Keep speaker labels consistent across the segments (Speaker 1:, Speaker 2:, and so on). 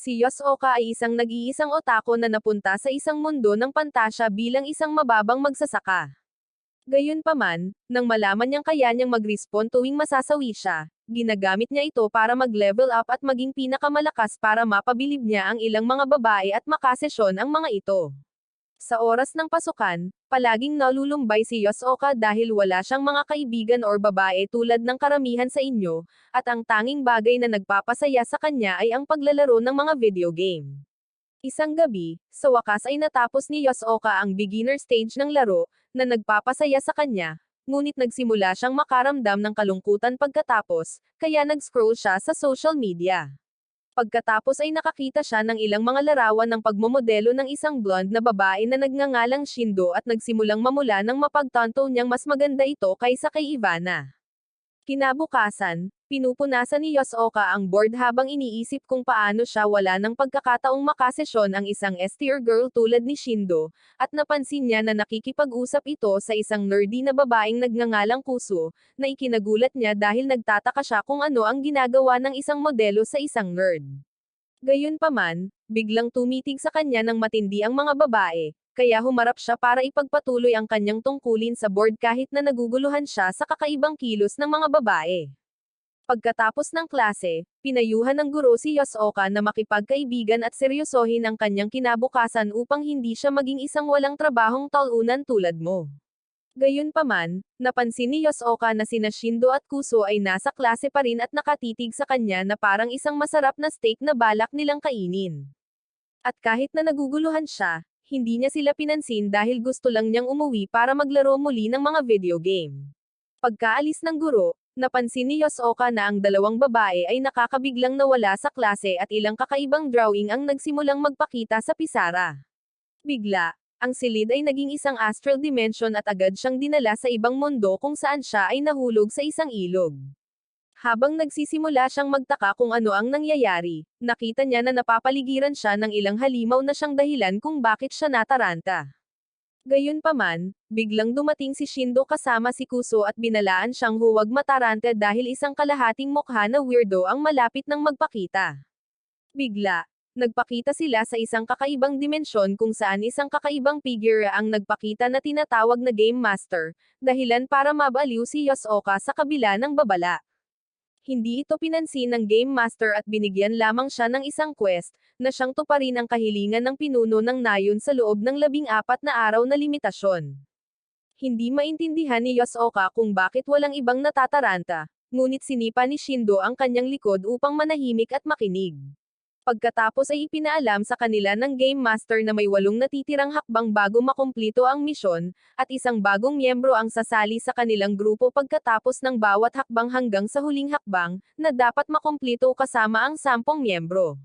Speaker 1: Si Yosuoka ay isang nag-iisang otaku na napunta sa isang mundo ng pantasya bilang isang mababang magsasaka. Gayunpaman, nang malaman niyang kaya niyang mag-respawn tuwing masasawi siya, ginagamit niya ito para mag-level up at maging pinakamalakas para mapabilib niya ang ilang mga babae at makasesyon ang mga ito. Sa oras ng pasukan, palaging nalulumbay si Yosuoka dahil wala siyang mga kaibigan or babae tulad ng karamihan sa inyo, at ang tanging bagay na nagpapasaya sa kanya ay ang paglalaro ng mga video game. Isang gabi, sa wakas ay natapos ni Yosuoka ang beginner stage ng laro, na nagpapasaya sa kanya, ngunit nagsimula siyang makaramdam ng kalungkutan pagkatapos, kaya nag-scroll siya sa social media. Pagkatapos ay nakakita siya ng ilang mga larawan ng pagmomodelo ng isang blonde na babae na nagngangalang Shindo at nagsimulang mamula ng mapagtanto niyang mas maganda ito kaysa kay Ivana. Kinabukasan, pinupunasan ni Yosuoka ang board habang iniisip kung paano siya wala ng pagkakataong makasesyon ang isang S-tier girl tulad ni Shindo, at napansin niya na nakikipag-usap ito sa isang nerdy na babaeng nagngangalang Kuso, na ikinagulat niya dahil nagtataka siya kung ano ang ginagawa ng isang modelo sa isang nerd. Gayunpaman, biglang tumitig sa kanya ng matindi ang mga babae, kaya humarap siya para ipagpatuloy ang kanyang tungkulin sa board kahit na naguguluhan siya sa kakaibang kilos ng mga babae. Pagkatapos ng klase, pinayuhan ng guro si Yosuoka na makipagkaibigan at seryosohin ang kanyang kinabukasan upang hindi siya maging isang walang trabahong talunan tulad mo. Gayunpaman, napansin ni Yosuoka na sina Shindo at Kuso ay nasa klase pa rin at nakatitig sa kanya na parang isang masarap na steak na balak nilang kainin. At kahit na naguguluhan siya, hindi niya sila pinansin dahil gusto lang niyang umuwi para maglaro muli ng mga video game. Pagkaalis ng guro, napansin ni Yosuoka na ang dalawang babae ay nakakabiglang nawala sa klase at ilang kakaibang drawing ang nagsimulang magpakita sa pisara. Bigla, ang silid ay naging isang astral dimension at agad siyang dinala sa ibang mundo kung saan siya ay nahulog sa isang ilog. Habang nagsisimula siyang magtaka kung ano ang nangyayari, nakita niya na napapaligiran siya ng ilang halimaw na siyang dahilan kung bakit siya nataranta. Gayunpaman, biglang dumating si Shindo kasama si Kuso at binalaan siyang huwag mataranta dahil isang kalahating mukha na weirdo ang malapit ng magpakita. Bigla, nagpakita sila sa isang kakaibang dimensyon kung saan isang kakaibang figure ang nagpakita na tinatawag na Game Master, dahilan para mabaliw si Yosuoka sa kabila ng babala. Hindi ito pinansin ng Game Master at binigyan lamang siya ng isang quest, na siyang tuparin ang kahilingan ng pinuno ng nayon sa loob ng 14 na araw na limitasyon. Hindi maintindihan ni Yosuoka kung bakit walang ibang natataranta, ngunit sinipa ni Shindo ang kanyang likod upang manahimik at makinig. Pagkatapos ay ipinaalam sa kanila ng Game Master na may 8 natitirang hakbang bago makumplito ang misyon, at isang bagong miyembro ang sasali sa kanilang grupo pagkatapos ng bawat hakbang hanggang sa huling hakbang, na dapat makumplito kasama ang 10 miyembro.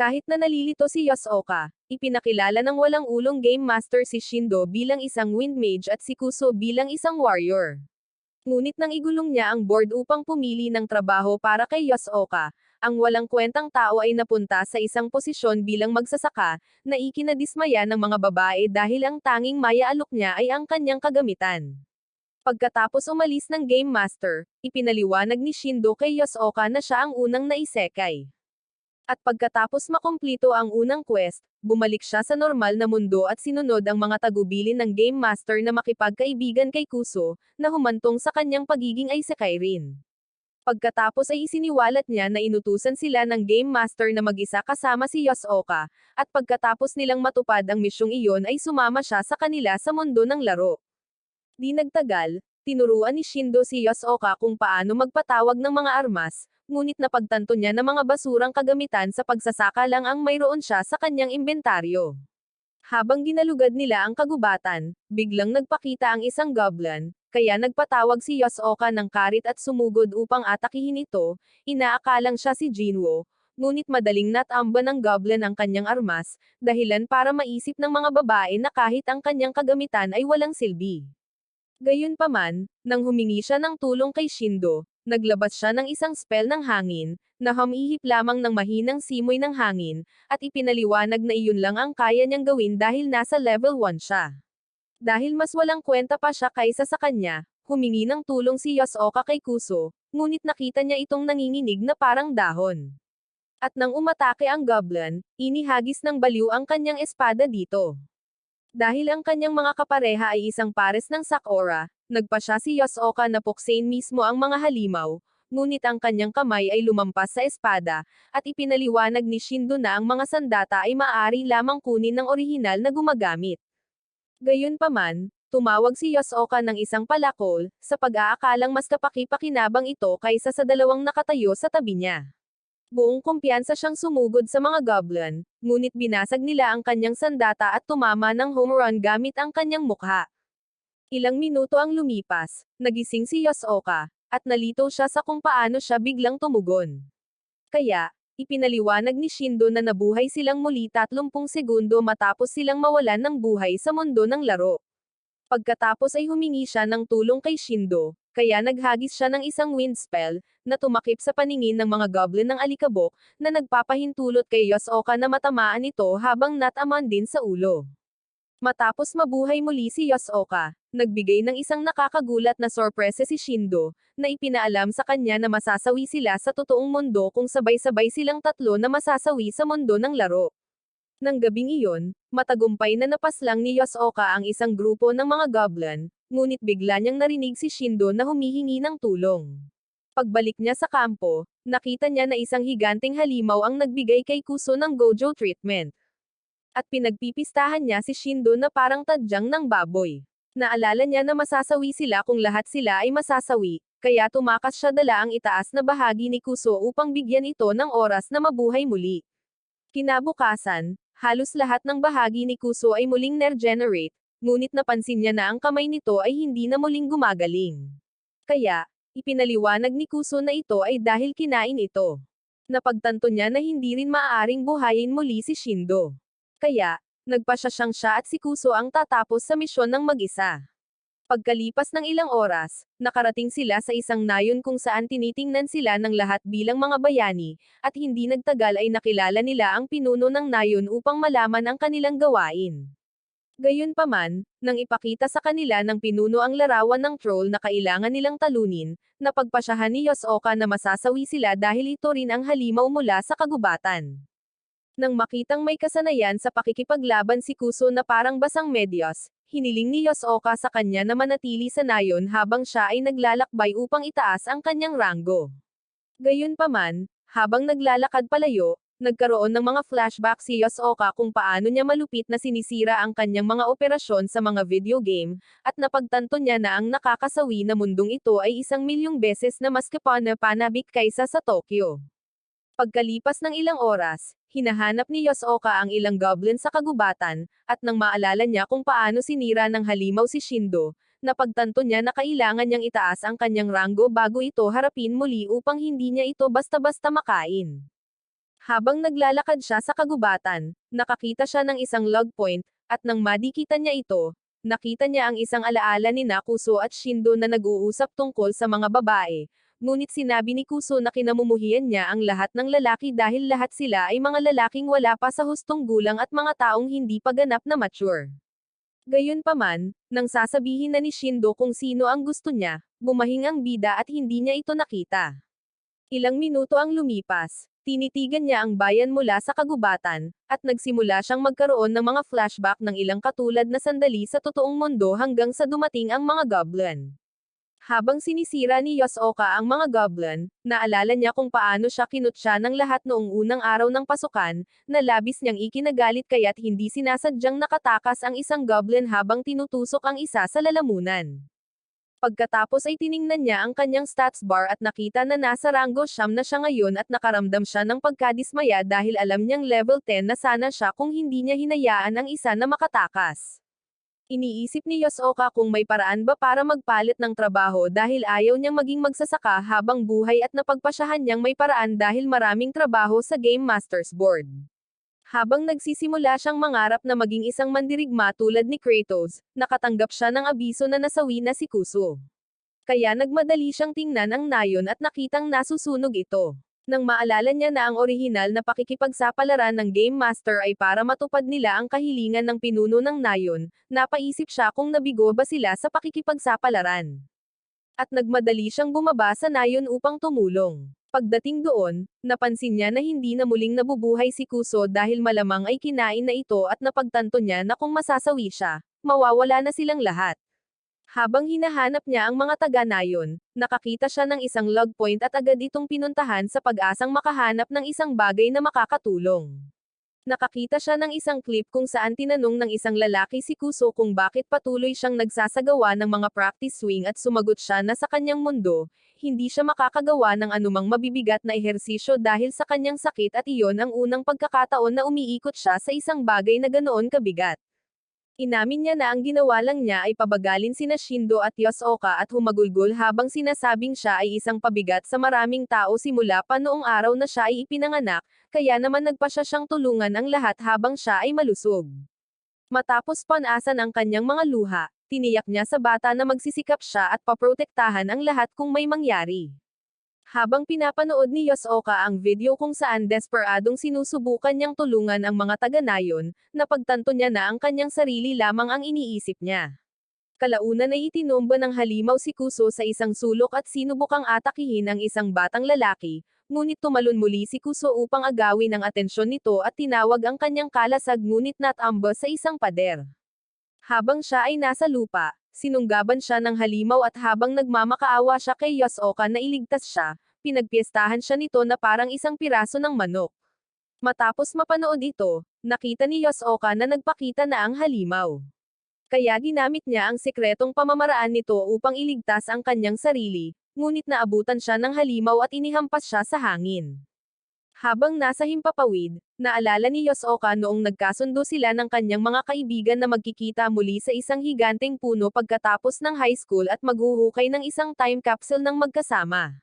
Speaker 1: Kahit na nalilito si Yosuoka, ipinakilala ng walang ulong Game Master si Shindo bilang isang Wind Mage at si Kuso bilang isang warrior. Ngunit nang igulong niya ang board upang pumili ng trabaho para kay Yosuoka, ang walang kwentang tao ay napunta sa isang posisyon bilang magsasaka, na ikinadismaya ng mga babae dahil ang tanging maya-alok niya ay ang kanyang kagamitan. Pagkatapos umalis ng Game Master, ipinaliwanag ni Shindo kay Yosuoka na siya ang unang naisekay. At pagkatapos makumplito ang unang quest, bumalik siya sa normal na mundo at sinunod ang mga tagubilin ng Game Master na makipagkaibigan kay Kuso, na humantong sa kanyang pagiging isekai rin. Pagkatapos ay isiniwalat niya na inutusan sila ng Game Master na mag-isa kasama si Yosuoka, at pagkatapos nilang matupad ang misyong iyon ay sumama siya sa kanila sa mundo ng laro. Di nagtagal, tinuruan ni Shindo si Yosuoka kung paano magpatawag ng mga armas, ngunit napagtanto niya na mga basurang kagamitan sa pagsasaka lang ang mayroon siya sa kanyang imbentaryo. Habang ginalugad nila ang kagubatan, biglang nagpakita ang isang goblin, kaya nagpatawag si Yosuoka ng karit at sumugod upang atakihin ito, inaakalang siya si Jinwo, ngunit madaling natamba ng goblin ang kanyang armas, dahilan para maisip ng mga babae na kahit ang kanyang kagamitan ay walang silbi. Gayunpaman, nang humingi siya ng tulong kay Shindo, naglabas siya ng isang spell ng hangin, na humihip lamang ng mahinang simoy ng hangin, at ipinaliwanag na iyon lang ang kaya niyang gawin dahil nasa level 1 siya. Dahil mas walang kwenta pa siya kaysa sa kanya, humingi ng tulong si Yosuoka kay Kuso, ngunit nakita niya itong nanginginig na parang dahon. At nang umatake ang goblin, inihagis ng baliw ang kanyang espada dito. Dahil ang kanyang mga kapareha ay isang pares ng Sakura, nagpa siya si Yosoka na puksain mismo ang mga halimaw, ngunit ang kanyang kamay ay lumampas sa espada, at ipinaliwanag ni Shindo na ang mga sandata ay maaari lamang kunin ng orihinal na gumagamit. Gayunpaman, tumawag si Yosoka ng isang palakol, sa pag-aakalang mas kapaki-pakinabang ito kaysa sa dalawang nakatayo sa tabi niya. Buong kumpiyansa siyang sumugod sa mga goblin, ngunit binasag nila ang kanyang sandata at tumama ng home run gamit ang kanyang mukha. Ilang minuto ang lumipas, nagising si Yosoka, at nalito siya sa kung paano siya biglang tumugon. Kaya, ipinaliwanag ni Shindo na nabuhay silang muli 30 segundo matapos silang mawalan ng buhay sa mundo ng laro. Pagkatapos ay humingi siya ng tulong kay Shindo, kaya naghagis siya ng isang wind spell, na tumakip sa paningin ng mga goblin ng alikabok, na nagpapahintulot kay Yosoka na matamaan ito habang nataman din sa ulo. Matapos mabuhay muli si Yosoka, nagbigay ng isang nakakagulat na sorpresa si Shindo, na ipinaalam sa kanya na masasawi sila sa totoong mundo kung sabay-sabay silang tatlo na masasawi sa mundo ng laro. Nang gabing iyon, matagumpay na napaslang ni Yosoka ang isang grupo ng mga goblin, ngunit bigla niyang narinig si Shindo na humihingi ng tulong. Pagbalik niya sa kampo, nakita niya na isang higanteng halimaw ang nagbigay kay Kuso ng Gojo treatment. At pinagpipistahan niya si Shindo na parang tadyang ng baboy. Naalala niya na masasawi sila kung lahat sila ay masasawi, kaya tumakas siya dala ang itaas na bahagi ni Kuso upang bigyan ito ng oras na mabuhay muli. Kinabukasan, halos lahat ng bahagi ni Kuso ay muling neregenerate, ngunit napansin niya na ang kamay nito ay hindi na muling gumagaling. Kaya, ipinaliwanag ni Kuso na ito ay dahil kinain ito. Napagtanto niya na hindi rin maaaring buhayin muli si Shindo. Kaya, nagpasya siyang siya at si Kuso ang tatapos sa misyon ng mag-isa. Pagkalipas ng ilang oras, nakarating sila sa isang nayon kung saan tinitingnan sila ng lahat bilang mga bayani, at hindi nagtagal ay nakilala nila ang pinuno ng nayon upang malaman ang kanilang gawain. Gayunpaman, nang ipakita sa kanila ng pinuno ang larawan ng troll na kailangan nilang talunin, napagpasyahan ni Yosoka na masasawi sila dahil ito rin ang halimaw mula sa kagubatan. Nang makitang may kasanayan sa pakikipaglaban si Kuso na parang basang medyas, hiniling ni Yosoka sa kanya na manatili sa nayon habang siya ay naglalakbay upang itaas ang kanyang ranggo. Gayunpaman, habang naglalakad palayo, nagkaroon ng mga flashback si Yosoka kung paano niya malupit na sinisira ang kanyang mga operasyon sa mga video game, at napagtanto niya na ang nakakasawi na mundong ito ay 1,000,000 beses na mas kapanabik kaysa sa Tokyo. Pagkalipas ng ilang oras, hinahanap ni Yosoka ang ilang goblin sa kagubatan, at nang maalala niya kung paano sinira ng halimaw si Shindo, napagtanto niya na kailangan niyang itaas ang kanyang ranggo bago ito harapin muli upang hindi niya ito basta-basta makain. Habang naglalakad siya sa kagubatan, nakakita siya ng isang log point, at nang madikitan niya ito, nakita niya ang isang alaala ni Kuso at Shindo na nag-uusap tungkol sa mga babae, ngunit sinabi ni Kuso na kinamumuhian niya ang lahat ng lalaki dahil lahat sila ay mga lalaking wala pa sa hustong gulang at mga taong hindi pa ganap na mature. Gayunpaman, nang sasabihin na ni Shindo kung sino ang gusto niya, bumahing ang bida at hindi niya ito nakita. Ilang minuto ang lumipas, tinitigan niya ang bayan mula sa kagubatan, at nagsimula siyang magkaroon ng mga flashback ng ilang katulad na sandali sa totoong mundo hanggang sa dumating ang mga goblin. Habang sinisira ni Yosoka ang mga goblin, naalala niya kung paano siya kinutya ng lahat noong unang araw ng pasukan, na labis niyang ikinagalit kaya't hindi sinasadyang nakatakas ang isang goblin habang tinutusok ang isa sa lalamunan. Pagkatapos ay tiningnan niya ang kanyang stats bar at nakita na nasa ranggo 9 na siya ngayon at nakaramdam siya ng pagkadismaya dahil alam niyang level 10 na sana siya kung hindi niya hinayaan ang isa na makatakas. Iniisip ni Yosoka kung may paraan ba para magpalit ng trabaho dahil ayaw niyang maging magsasaka habang buhay at napagpasyahan niyang may paraan dahil maraming trabaho sa Game Masters Board. Habang nagsisimula siyang mangarap na maging isang mandirigma tulad ni Kratos, nakatanggap siya ng abiso na nasawi na si Kuso. Kaya nagmadali siyang tingnan ang nayon at nakitang nasusunog ito. Nang maalala niya na ang orihinal na pakikipagsapalaran ng Game Master ay para matupad nila ang kahilingan ng pinuno ng nayon, napaisip siya kung nabigo ba sila sa pakikipagsapalaran. At nagmadali siyang bumaba sa nayon upang tumulong. Pagdating doon, napansin niya na hindi na muling nabubuhay si Kuso dahil malamang ay kinain na ito at napagtanto niya na kung masasawi siya, mawawala na silang lahat. Habang hinahanap niya ang mga taga-nayon, nakakita siya ng isang log point at agad itong pinuntahan sa pag-asang makahanap ng isang bagay na makakatulong. Nakakita siya ng isang clip kung saan tinanong ng isang lalaki si Kuso kung bakit patuloy siyang nagsasagawa ng mga practice swing at sumagot siya na sa kanyang mundo, hindi siya makakagawa ng anumang mabibigat na ehersisyo dahil sa kanyang sakit at iyon ang unang pagkakataon na umiikot siya sa isang bagay na ganoon kabigat. Inamin niya na ang ginawa lang niya ay pabagalin sina Shindo at Yosoka at humagulgol habang sinasabing siya ay isang pabigat sa maraming tao simula pa noong araw na siya ay ipinanganak, kaya naman nagpasya siyang tulungan ang lahat habang siya ay malusog. Matapos panasan ang kanyang mga luha, tiniyak niya sa bata na magsisikap siya at paprotektahan ang lahat kung may mangyari. Habang pinapanood ni Yosoka ang video kung saan desperadong sinusubukan niyang tulungan ang mga taga-nayon, napagtanto niya na ang kanyang sarili lamang ang iniisip niya. Kalaunan ay itinomba ng halimaw si Kuso sa isang sulok at sinubukang atakihin ang isang batang lalaki, ngunit tumalon muli si Kuso upang agawin ang atensyon nito at tinawag ang kanyang kalasag ngunit natamba sa isang pader. Habang siya ay nasa lupa, sinunggaban siya ng halimaw at habang nagmamakaawa siya kay Yosoka na iligtas siya, pinagpiestahan siya nito na parang isang piraso ng manok. Matapos mapanood ito, nakita ni Yosoka na nagpakita na ang halimaw. Kaya ginamit niya ang sikretong pamamaraan nito upang iligtas ang kanyang sarili, ngunit naabutan siya ng halimaw at inihampas siya sa hangin. Habang nasa himpapawid, naalala ni Yosoka noong nagkasundo sila ng kanyang mga kaibigan na magkikita muli sa isang higanteng puno pagkatapos ng high school at maghuhukay ng isang time capsule ng magkasama.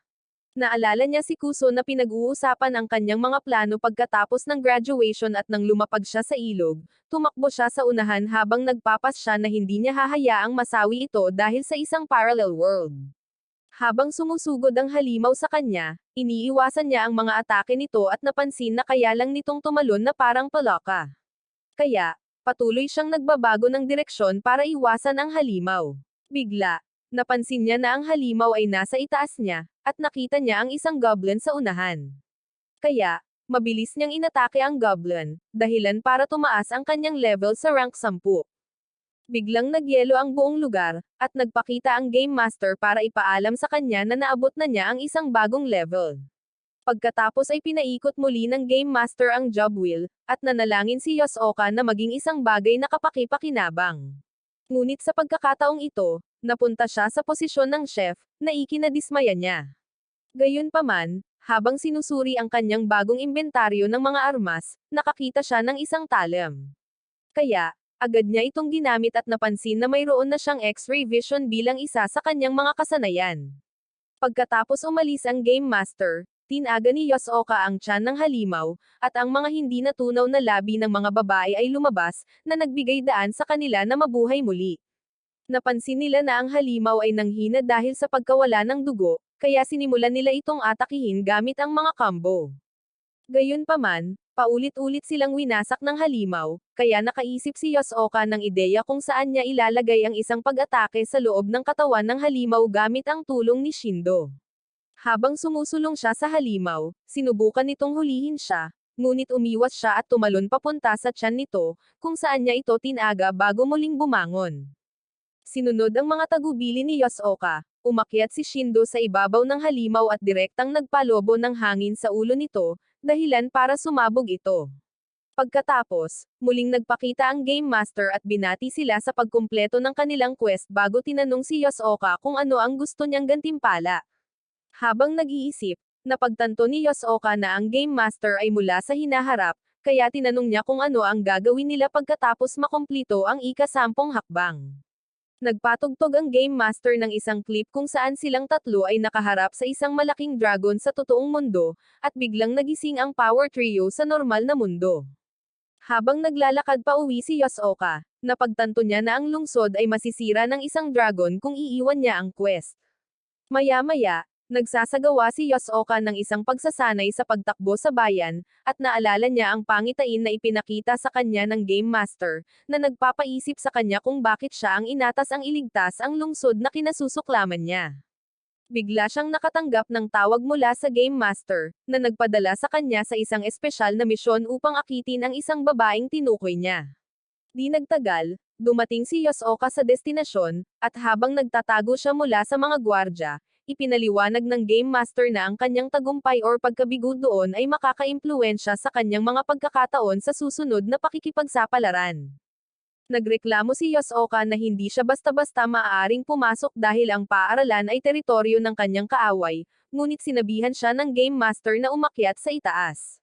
Speaker 1: Naalala niya si Kuso na pinag-uusapan ang kanyang mga plano pagkatapos ng graduation at nang lumapag siya sa ilog, tumakbo siya sa unahan habang nagpapas siya na hindi niya hahayaang masawi ito dahil sa isang parallel world. Habang sumusugod ang halimaw sa kanya, iniiwasan niya ang mga atake nito at napansin na kaya lang nitong tumalon na parang palaka. Kaya, patuloy siyang nagbabago ng direksyon para iwasan ang halimaw. Bigla, napansin niya na ang halimaw ay nasa itaas niya, at nakita niya ang isang goblin sa unahan. Kaya, mabilis niyang inatake ang goblin, dahilan para tumaas ang kanyang level sa rank 10. Biglang nagyelo ang buong lugar, at nagpakita ang Game Master para ipaalam sa kanya na naabot na niya ang isang bagong level. Pagkatapos ay pinaikot muli ng Game Master ang job wheel, at nanalangin si Yosoka na maging isang bagay na kapaki-pakinabang. Ngunit sa pagkakataong ito, napunta siya sa posisyon ng chef, na ikinadismaya niya. Gayunpaman, habang sinusuri ang kanyang bagong inventaryo ng mga armas, nakakita siya ng isang talem. Kaya, agad niya itong ginamit at napansin na mayroon na siyang X-ray vision bilang isa sa kanyang mga kasanayan. Pagkatapos umalis ang Game Master, tinaga ni Yosoka ang tiyan ng halimaw, at ang mga hindi natunaw na labi ng mga babae ay lumabas, na nagbigay daan sa kanila na mabuhay muli. Napansin nila na ang halimaw ay nanghina dahil sa pagkawala ng dugo, kaya sinimulan nila itong atakihin gamit ang mga combo. Gayunpaman, paulit-ulit silang winasak ng halimaw, kaya nakaisip si Yosoka ng ideya kung saan niya ilalagay ang isang pag-atake sa loob ng katawan ng halimaw gamit ang tulong ni Shindo. Habang sumusulong siya sa halimaw, sinubukan nitong hulihin siya, ngunit umiwas siya at tumalon papunta sa tiyan nito, kung saan niya ito tinaga bago muling bumangon. Sinunod ang mga tagubili ni Yosoka, umakyat si Shindo sa ibabaw ng halimaw at direktang nagpalobo ng hangin sa ulo nito, dahilan para sumabog ito. Pagkatapos, muling nagpakita ang Game Master at binati sila sa pagkumpleto ng kanilang quest bago tinanong si Yosoka kung ano ang gusto niyang gantimpala. Habang nag-iisip, napagtanto ni Yosoka na ang Game Master ay mula sa hinaharap, kaya tinanong niya kung ano ang gagawin nila pagkatapos makumplito ang ika-10 hakbang. Nagpatugtog ang Game Master ng isang clip kung saan silang tatlo ay nakaharap sa isang malaking dragon sa totoong mundo, at biglang nagising ang Power Trio sa normal na mundo. Habang naglalakad pa uwi si Yosoka, napagtanto niya na ang lungsod ay masisira ng isang dragon kung iiwan niya ang quest. Maya-maya, nagsasagawa si Yosoka ng isang pagsasanay sa pagtakbo sa bayan, at naalala niya ang pangitain na ipinakita sa kanya ng Game Master, na nagpapaisip sa kanya kung bakit siya ang inatas ang iligtas ang lungsod na kinasusuklaman niya. Bigla siyang nakatanggap ng tawag mula sa Game Master, na nagpadala sa kanya sa isang espesyal na misyon upang akitin ang isang babaeng tinukoy niya. Di nagtagal, dumating si Yosoka sa destinasyon, at habang nagtatago siya mula sa mga gwardya, ipinaliwanag ng Game Master na ang kanyang tagumpay or pagkabigo doon ay makakaimpluwensya sa kanyang mga pagkakataon sa susunod na pakikipagsapalaran. Nagreklamo si Yosoka na hindi siya basta-basta maaaring pumasok dahil ang paaralan ay teritoryo ng kanyang kaaway, ngunit sinabihan siya ng Game Master na umakyat sa itaas.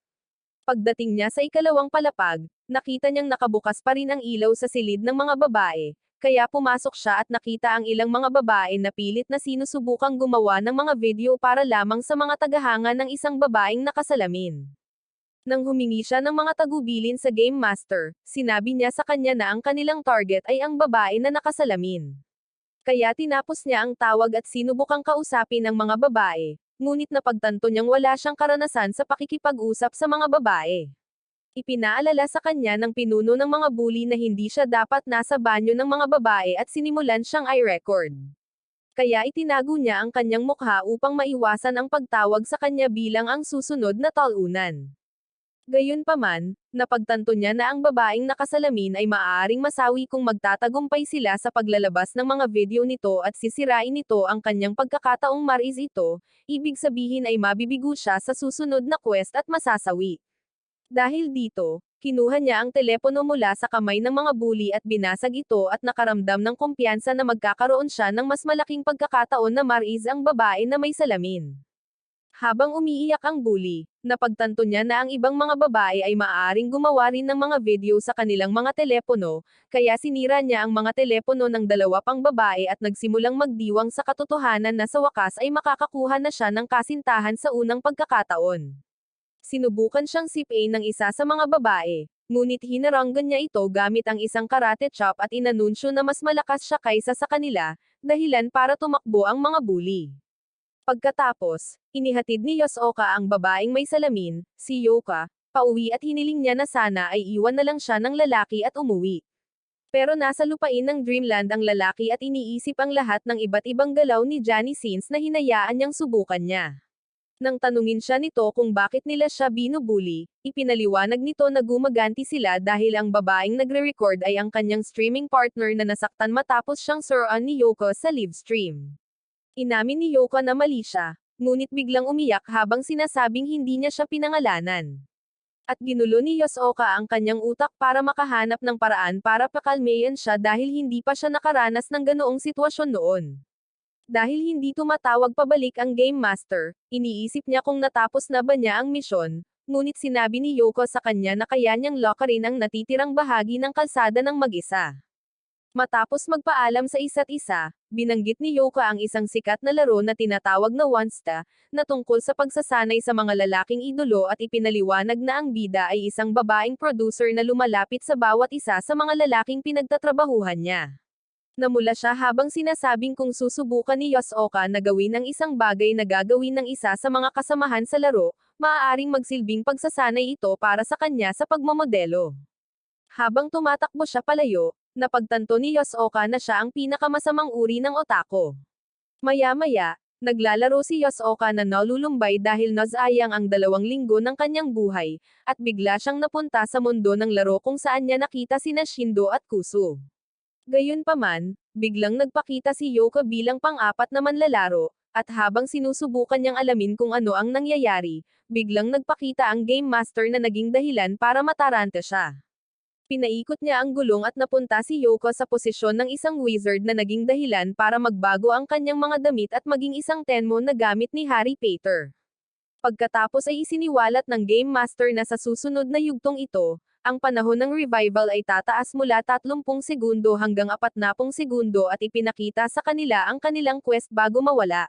Speaker 1: Pagdating niya sa ikalawang palapag, nakita niyang nakabukas pa rin ang ilaw sa silid ng mga babae, kaya pumasok siya at nakita ang ilang mga babae na pilit na sinusubukang gumawa ng mga video para lamang sa mga tagahanga ng isang babaeng nakasalamin. Nang humingi siya ng mga tagubilin sa Game Master, sinabi niya sa kanya na ang kanilang target ay ang babae na nakasalamin. Kaya tinapos niya ang tawag at sinubukang kausapin ang mga babae, ngunit napagtanto niyang wala siyang karanasan sa pakikipag-usap sa mga babae. Ipinaalala sa kanya ng pinuno ng mga bully na hindi siya dapat nasa banyo ng mga babae at sinimulan siyang i-record. Kaya itinago niya ang kanyang mukha upang maiwasan ang pagtawag sa kanya bilang ang susunod na talunan. Gayunpaman, napagtanto niya na ang babaeng nakasalamin ay maaaring masawi kung magtatagumpay sila sa paglalabas ng mga video nito at sisirain nito ang kanyang pagkakataong maris ito, ibig sabihin ay mabibigo siya sa susunod na quest at masasawi. Dahil dito, kinuha niya ang telepono mula sa kamay ng mga bully at binasag ito at nakaramdam ng kumpiyansa na magkakaroon siya ng mas malaking pagkakataon na maris ang babae na may salamin. Habang umiiyak ang bully, napagtanto niya na ang ibang mga babae ay maaaring gumawa rin ng mga video sa kanilang mga telepono, kaya sinira niya ang mga telepono ng dalawa pang babae at nagsimulang magdiwang sa katotohanan na sa wakas ay makakakuha na siya ng kasintahan sa unang pagkakataon. Sinubukan siyang sipain ng isa sa mga babae, ngunit hinaranggan niya ito gamit ang isang karate chop at inanunsyo na mas malakas siya kaysa sa kanila, dahilan para tumakbo ang mga bully. Pagkatapos, inihatid ni Yosoka ang babaeng may salamin, si Yoka, pauwi at hiniling niya na sana ay iwan na lang siya ng lalaki at umuwi. Pero nasa lupain ng Dreamland ang lalaki at iniisip ang lahat ng iba't ibang galaw ni Johnny Sins na hinayaan niyang subukan niya. Nang tanungin siya nito kung bakit nila siya binubuli, ipinaliwanag nito na gumaganti sila dahil ang babaeng nagre-record ay ang kanyang streaming partner na nasaktan matapos siyang suruan ni Yoko sa live stream. Inamin ni Yoko na mali siya, ngunit biglang umiyak habang sinasabing hindi niya siya pinangalanan. At ginulo ni Yosoka ang kanyang utak para makahanap ng paraan para pakalmayan siya dahil hindi pa siya nakaranas ng ganoong sitwasyon noon. Dahil hindi tumatawag pabalik ang Game Master, iniisip niya kung natapos na ba niya ang misyon, ngunit sinabi ni Yoko sa kanya na kaya niyang lockerin ang natitirang bahagi ng kalsada ng mag-isa. Matapos magpaalam sa isa't isa, binanggit ni Yoka ang isang sikat na laro na tinatawag na Onesta, na tungkol sa pagsasanay sa mga lalaking idolo at ipinaliwanag na ang bida ay isang babaeng producer na lumalapit sa bawat isa sa mga lalaking pinagtatrabahuhan niya. Namula siya habang sinasabing kung susubukan ni Yosoka na gawin ang isang bagay na gagawin ng isa sa mga kasamahan sa laro, maaaring magsilbing pagsasanay ito para sa kanya sa pagmamodelo. Habang tumatakbo siya palayo, napagtanto ni Yosoka na siya ang pinakamasamang uri ng otako. Maya-maya, naglalaro si Yosoka na nalulumbay dahil nasayang ang 2 linggo ng kanyang buhay, at bigla siyang napunta sa mundo ng laro kung saan niya nakita sina Shindo at Kusu. Gayunpaman, biglang nagpakita si Yoko bilang pang-4 na manlalaro, at habang sinusubukan niyang alamin kung ano ang nangyayari, biglang nagpakita ang Game Master na naging dahilan para mataranta siya. Pinaikot niya ang gulong at napunta si Yoko sa posisyon ng isang wizard na naging dahilan para magbago ang kanyang mga damit at maging isang tenmo na gamit ni Harry Potter. Pagkatapos ay isiniwalat ng Game Master na sa susunod na yugtong ito, ang panahon ng revival ay tataas mula 30 segundo hanggang 40 segundo at ipinakita sa kanila ang kanilang quest bago mawala.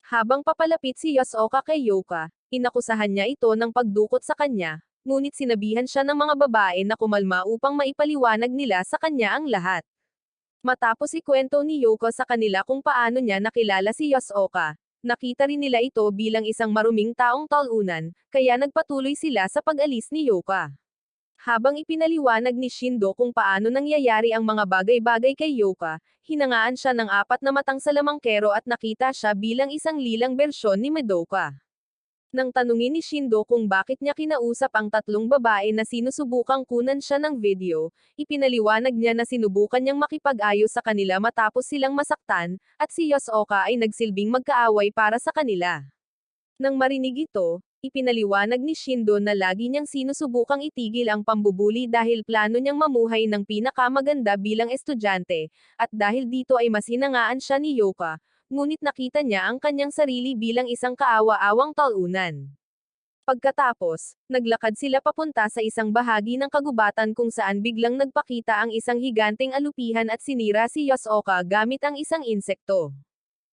Speaker 1: Habang papalapit si Yosoka kay Yoka, inakusahan niya ito ng pagdukot sa kanya, ngunit sinabihan siya ng mga babae na kumalma upang maipaliwanag nila sa kanya ang lahat. Matapos ikwento ni Yoko sa kanila kung paano niya nakilala si Yosoka, nakita rin nila ito bilang isang maruming taong talunan, kaya nagpatuloy sila sa pag-alis ni Yoka. Habang ipinaliwanag ni Shindo kung paano nangyayari ang mga bagay-bagay kay Yoka, hinangaan siya ng apat na matang salamangkero at nakita siya bilang isang lilang bersyon ni Madoka. Nang tanungin ni Shindo kung bakit niya kinausap ang tatlong babae na sinusubukang kunan siya ng video, ipinaliwanag niya na sinubukan niyang makipag-ayos sa kanila matapos silang masaktan, at si Yosoka ay nagsilbing magkaaway para sa kanila. Nang marinig ito, ipinaliwanag ni Shindo na lagi niyang sinusubukang itigil ang pambubuli dahil plano niyang mamuhay ng pinakamaganda bilang estudyante, at dahil dito ay mas hinangaan siya ni Yoka, ngunit nakita niya ang kanyang sarili bilang isang kaawa-awang talunan. Pagkatapos, naglakad sila papunta sa isang bahagi ng kagubatan kung saan biglang nagpakita ang isang higanteng alupihan at sinira si Yosoka gamit ang isang insekto.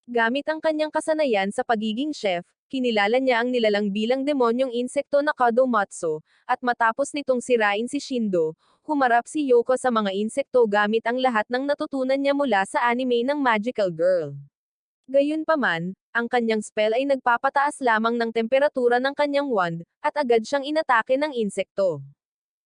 Speaker 1: Gamit ang kanyang kasanayan sa pagiging chef, kinilala niya ang nilalang bilang demonyong insekto na Kadomatsu, at matapos nitong sirain si Shindo, humarap si Yoko sa mga insekto gamit ang lahat ng natutunan niya mula sa anime ng Magical Girl. Gayunpaman, ang kanyang spell ay nagpapataas lamang ng temperatura ng kanyang wand, at agad siyang inatake ng insekto.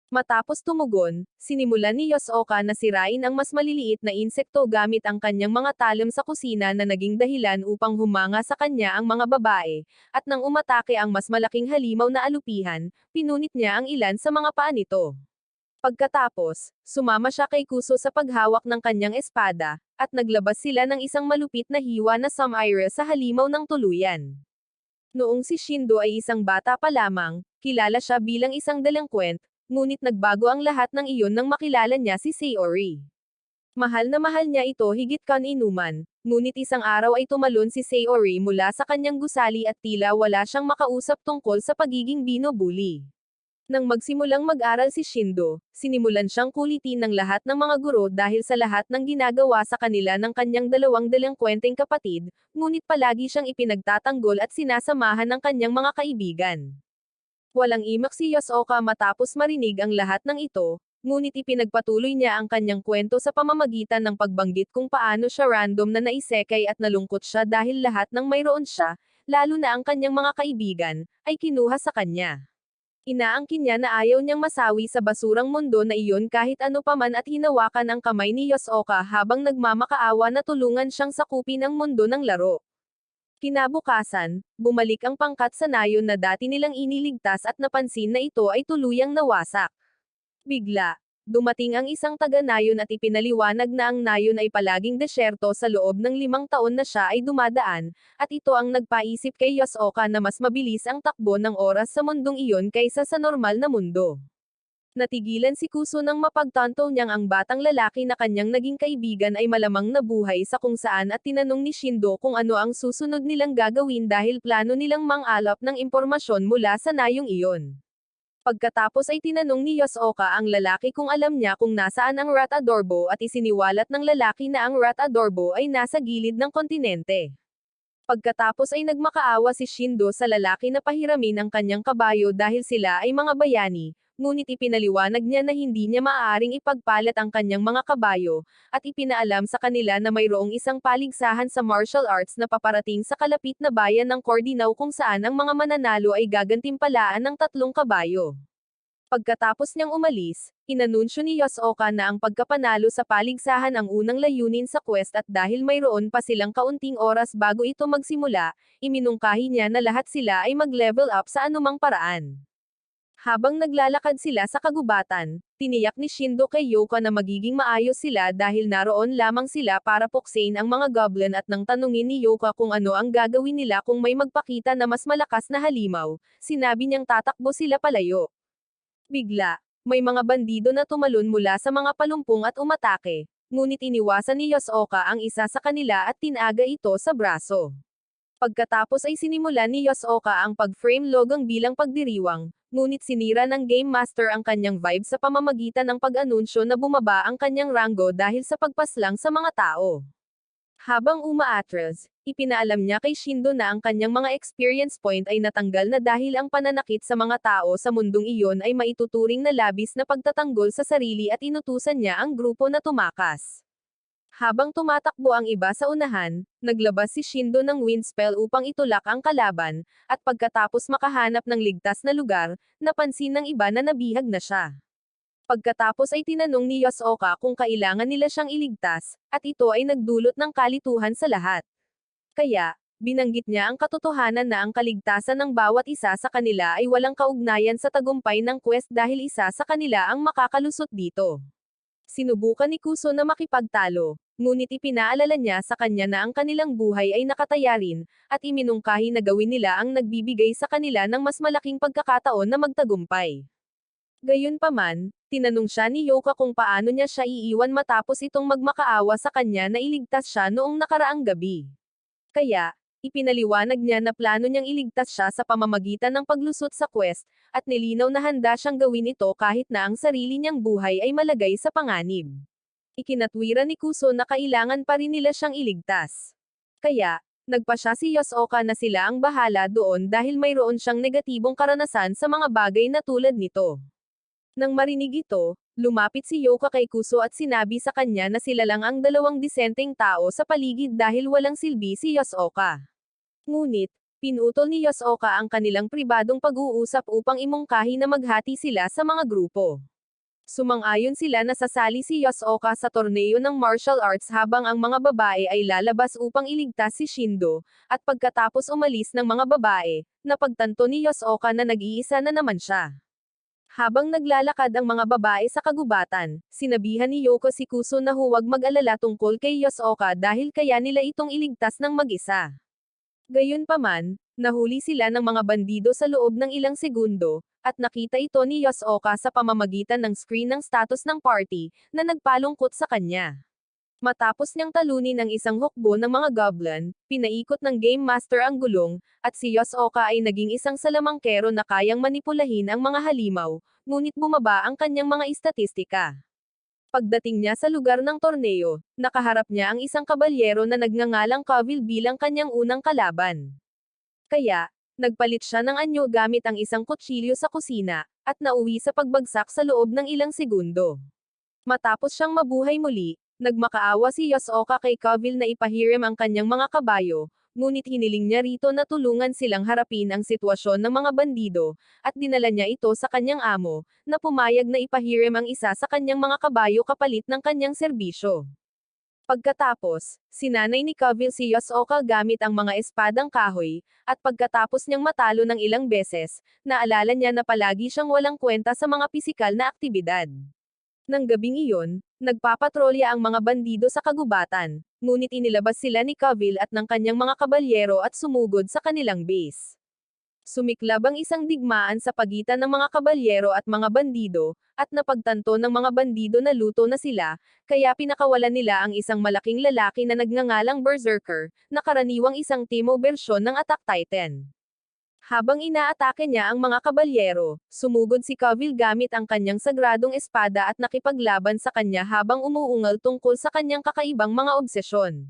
Speaker 1: Matapos tumugon, sinimulan ni Yosoka na sirain ang mas maliliit na insekto gamit ang kanyang mga talim sa kusina na naging dahilan upang humanga sa kanya ang mga babae, at nang umatake ang mas malaking halimaw na alupihan, pinunit niya ang ilan sa mga paa nito. Pagkatapos, sumama siya kay Kuso sa paghawak ng kanyang espada, at naglabas sila ng isang malupit na hiwa na Samaira sa halimaw ng tuluyan. Noong si Shindo ay isang bata pa lamang, kilala siya bilang isang delinquent, ngunit nagbago ang lahat ng iyon nang makilala niya si Sayori. Mahal na mahal niya ito higit kan inuman, ngunit isang araw ay tumalon si Sayori mula sa kanyang gusali at tila wala siyang makausap tungkol sa pagiging binobuli. Nang magsimulang mag-aral si Shindo, sinimulan siyang kulitin ng lahat ng mga guro dahil sa lahat ng ginagawa sa kanila ng kanyang dalawang delinkwenteng kapatid, ngunit palagi siyang ipinagtatanggol at sinasamahan ng kanyang mga kaibigan. Walang imak si Yosoka matapos marinig ang lahat ng ito, ngunit ipinagpatuloy niya ang kanyang kwento sa pamamagitan ng pagbanggit kung paano siya random na naisekay at nalungkot siya dahil lahat ng mayroon siya, lalo na ang kanyang mga kaibigan, ay kinuha sa kanya. Inaangkin niya na ayaw niyang masawi sa basurang mundo na iyon kahit ano paman at hinawakan ang kamay ni Yosoka habang nagmamakaawa na tulungan siyang sakupin ang mundo ng laro. Kinabukasan, bumalik ang pangkat sa nayon na dati nilang iniligtas at napansin na ito ay tuluyang nawasak. Bigla, dumating ang isang taga-nayon at ipinaliwanag na ang nayon ay palaging desyerto sa loob ng 5 taon na siya ay dumadaan, at ito ang nagpaisip kay Yosoka na mas mabilis ang takbo ng oras sa mundong iyon kaysa sa normal na mundo. Natigilan si Kuso nang mapagtanto niyang ang batang lalaki na kanyang naging kaibigan ay malamang nabuhay sa kung saan at tinanong ni Shindo kung ano ang susunod nilang gagawin dahil plano nilang mang-alap ng impormasyon mula sa nayong iyon. Pagkatapos ay tinanong ni Yosoka ang lalaki kung alam niya kung nasaan ang Rat Adorbo at isiniwalat ng lalaki na ang Rat Adorbo ay nasa gilid ng kontinente. Pagkatapos ay nagmakaawa si Shindo sa lalaki na pahiramin ang kanyang kabayo dahil sila ay mga bayani, ngunit ipinaliwanag niya na hindi niya maaaring ipagpalit ang kanyang mga kabayo, at ipinaalam sa kanila na mayroong isang paligsahan sa martial arts na paparating sa kalapit na bayan ng Cordinaw kung saan ang mga mananalo ay gagantimpalaan ng 3 kabayo. Pagkatapos niyang umalis, inanunsyo ni Yosoka na ang pagkapanalo sa paligsahan ang unang layunin sa quest at dahil mayroon pa silang kaunting oras bago ito magsimula, iminungkahi niya na lahat sila ay mag-level up sa anumang paraan. Habang naglalakad sila sa kagubatan, tiniyak ni Shindo kay Yoka na magiging maayos sila dahil naroon lamang sila para puksain ang mga goblin at nang tanungin ni Yoka kung ano ang gagawin nila kung may magpakita na mas malakas na halimaw, sinabi niyang tatakbo sila palayo. Bigla, may mga bandido na tumalon mula sa mga palumpong at umatake, ngunit iniwasan ni Yosoka ang isa sa kanila at tinaga ito sa braso. Pagkatapos ay sinimulan ni Yosoka ang pag-frame logang bilang pagdiriwang, ngunit sinira ng Game Master ang kanyang vibe sa pamamagitan ng pag-anunsyo na bumaba ang kanyang ranggo dahil sa pagpaslang sa mga tao. Habang umaatras, ipinaalam niya kay Shindo na ang kanyang mga experience point ay natanggal na dahil ang pananakit sa mga tao sa mundong iyon ay maituturing na labis na pagtatanggol sa sarili at inutusan niya ang grupo na tumakas. Habang tumatakbo ang iba sa unahan, naglabas si Shindo ng wind spell upang itulak ang kalaban, at pagkatapos makahanap ng ligtas na lugar, napansin ng iba na nabihag na siya. Pagkatapos ay tinanong ni Yosoka kung kailangan nila siyang iligtas, at ito ay nagdulot ng kalituhan sa lahat. Kaya, binanggit niya ang katotohanan na ang kaligtasan ng bawat isa sa kanila ay walang kaugnayan sa tagumpay ng quest dahil isa sa kanila ang makakalusot dito. Sinubukan ni Kuso na makipagtalo, ngunit ipinaalala niya sa kanya na ang kanilang buhay ay nakatayarin, at iminungkahi na gawin nila ang nagbibigay sa kanila ng mas malaking pagkakataon na magtagumpay. Gayunpaman, tinanong siya ni Yoka kung paano niya siya iiwan matapos itong magmakaawa sa kanya na iligtas siya noong nakaraang gabi. Kaya, ipinaliwanag niya na plano niyang iligtas siya sa pamamagitan ng paglusot sa quest, at nilinaw na handa siyang gawin ito kahit na ang sarili niyang buhay ay malagay sa panganib. Ikinatwiran ni Kuso na kailangan pa rin nila siyang iligtas. Kaya, nagpasya si Yosoka na sila ang bahala doon dahil mayroon siyang negatibong karanasan sa mga bagay na tulad nito. Nang marinig ito, lumapit si Yoka kay Kuso at sinabi sa kanya na sila lang ang dalawang disenteng tao sa paligid dahil walang silbi si Yosoka. Ngunit, pinutol ni Yosoka ang kanilang pribadong pag-uusap upang imungkahi na maghati sila sa mga grupo. Sumang-ayon sila na sasali si Yosoka sa torneo ng martial arts habang ang mga babae ay lalabas upang iligtas si Shindo, at pagkatapos umalis ng mga babae, napagtanto ni Yosoka na nag-iisa na naman siya. Habang naglalakad ang mga babae sa kagubatan, sinabihan ni Yoko si Kuso na huwag mag-alala tungkol kay Yosoka dahil kaya nila itong iligtas ng mag-isa. Gayunpaman, nahuli sila ng mga bandido sa loob ng ilang segundo, at nakita ito ni Yosoka sa pamamagitan ng screen ng status ng party, na nagpalungkot sa kanya. Matapos niyang talunin ang isang hukbo ng mga goblin, pinaikot ng Game Master ang gulong, at si Yosoka ay naging isang salamangkero na kayang manipulahin ang mga halimaw, ngunit bumaba ang kanyang mga istatistika. Pagdating niya sa lugar ng torneo, nakaharap niya ang isang kabalyero na nagngangalang Kavil bilang kanyang unang kalaban. Kaya, nagpalit siya ng anyo gamit ang isang kutsilyo sa kusina, at nauwi sa pagbagsak sa loob ng ilang segundo. Matapos siyang mabuhay muli, nagmakaawa si Yosoka kay Kavil na ipahiram ang kanyang mga kabayo, ngunit hiniling niya rito na tulungan silang harapin ang sitwasyon ng mga bandido, at dinala niya ito sa kanyang amo, na pumayag na ipahiram ang isa sa kanyang mga kabayo kapalit ng kanyang serbisyo. Pagkatapos, sinanay ni Kavil si Yosoka gamit ang mga espadang kahoy, at pagkatapos niyang matalo ng ilang beses, naalala niya na palagi siyang walang kwenta sa mga pisikal na aktibidad. Nang gabing iyon, nagpapatrolya ang mga bandido sa kagubatan, ngunit inilabas sila ni Kavil at ng kanyang mga kabalyero at sumugod sa kanilang base. Sumiklab ang isang digmaan sa pagitan ng mga kabalyero at mga bandido, at napagtanto ng mga bandido na luto na sila, kaya pinakawalan nila ang isang malaking lalaki na nagngangalang Berserker, na karaniwang isang Timo bersyon ng Attack Titan. Habang inaatake niya ang mga kabalyero, sumugod si Kavil gamit ang kanyang sagradong espada at nakipaglaban sa kanya habang umuungal tungkol sa kanyang kakaibang mga obsesyon.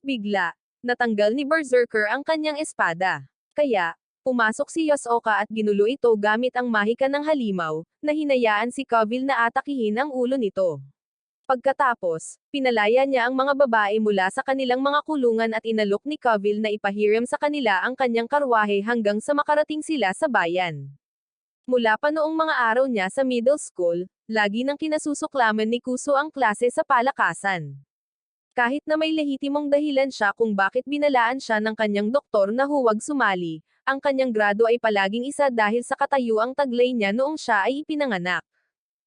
Speaker 1: Bigla, natanggal ni Berserker ang kanyang espada. Kaya, pumasok si Yosoka at ginulo ito gamit ang mahika ng halimaw, na hinayaan si Kavil na atakihin ang ulo nito. Pagkatapos, pinalaya niya ang mga babae mula sa kanilang mga kulungan at inalok ni Kavil na ipahiram sa kanila ang kanyang karwahe hanggang sa makarating sila sa bayan. Mula pa noong mga araw niya sa middle school, lagi nang kinasusuklaman ni Kuso ang klase sa palakasan. Kahit na may lehitimong dahilan siya kung bakit binalaan siya ng kanyang doktor na huwag sumali, ang kanyang grado ay palaging isa dahil sa katayuang taglay niya noong siya ay ipinanganak.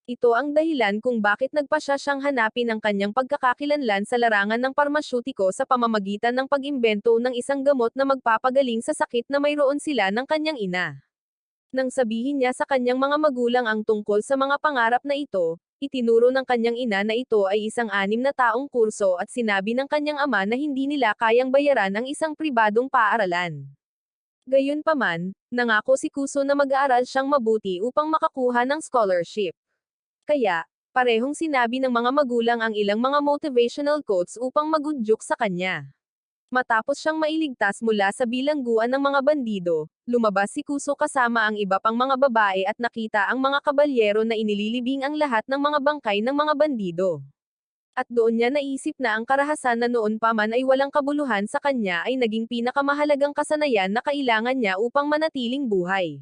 Speaker 1: Ito ang dahilan kung bakit nagpasya siyang hanapin ang kanyang pagkakakilanlan sa larangan ng parmasyutiko sa pamamagitan ng pag-imbento ng isang gamot na magpapagaling sa sakit na mayroon sila ng kanyang ina. Nang sabihin niya sa kanyang mga magulang ang tungkol sa mga pangarap na ito, itinuro ng kanyang ina na ito ay isang 6 na taong kurso at sinabi ng kanyang ama na hindi nila kayang bayaran ang isang pribadong paaralan. Gayunpaman, nangako si Kuso na mag-aaral siyang mabuti upang makakuha ng scholarship. Kaya, parehong sinabi ng mga magulang ang ilang mga motivational quotes upang magudyok sa kanya. Matapos siyang mailigtas mula sa bilangguan ng mga bandido, lumabas si Kuso kasama ang iba pang mga babae at nakita ang mga kabalyero na inililibing ang lahat ng mga bangkay ng mga bandido. At doon niya naisip na ang karahasan na noon pa man ay walang kabuluhan sa kanya ay naging pinakamahalagang kasanayan na kailangan niya upang manatiling buhay.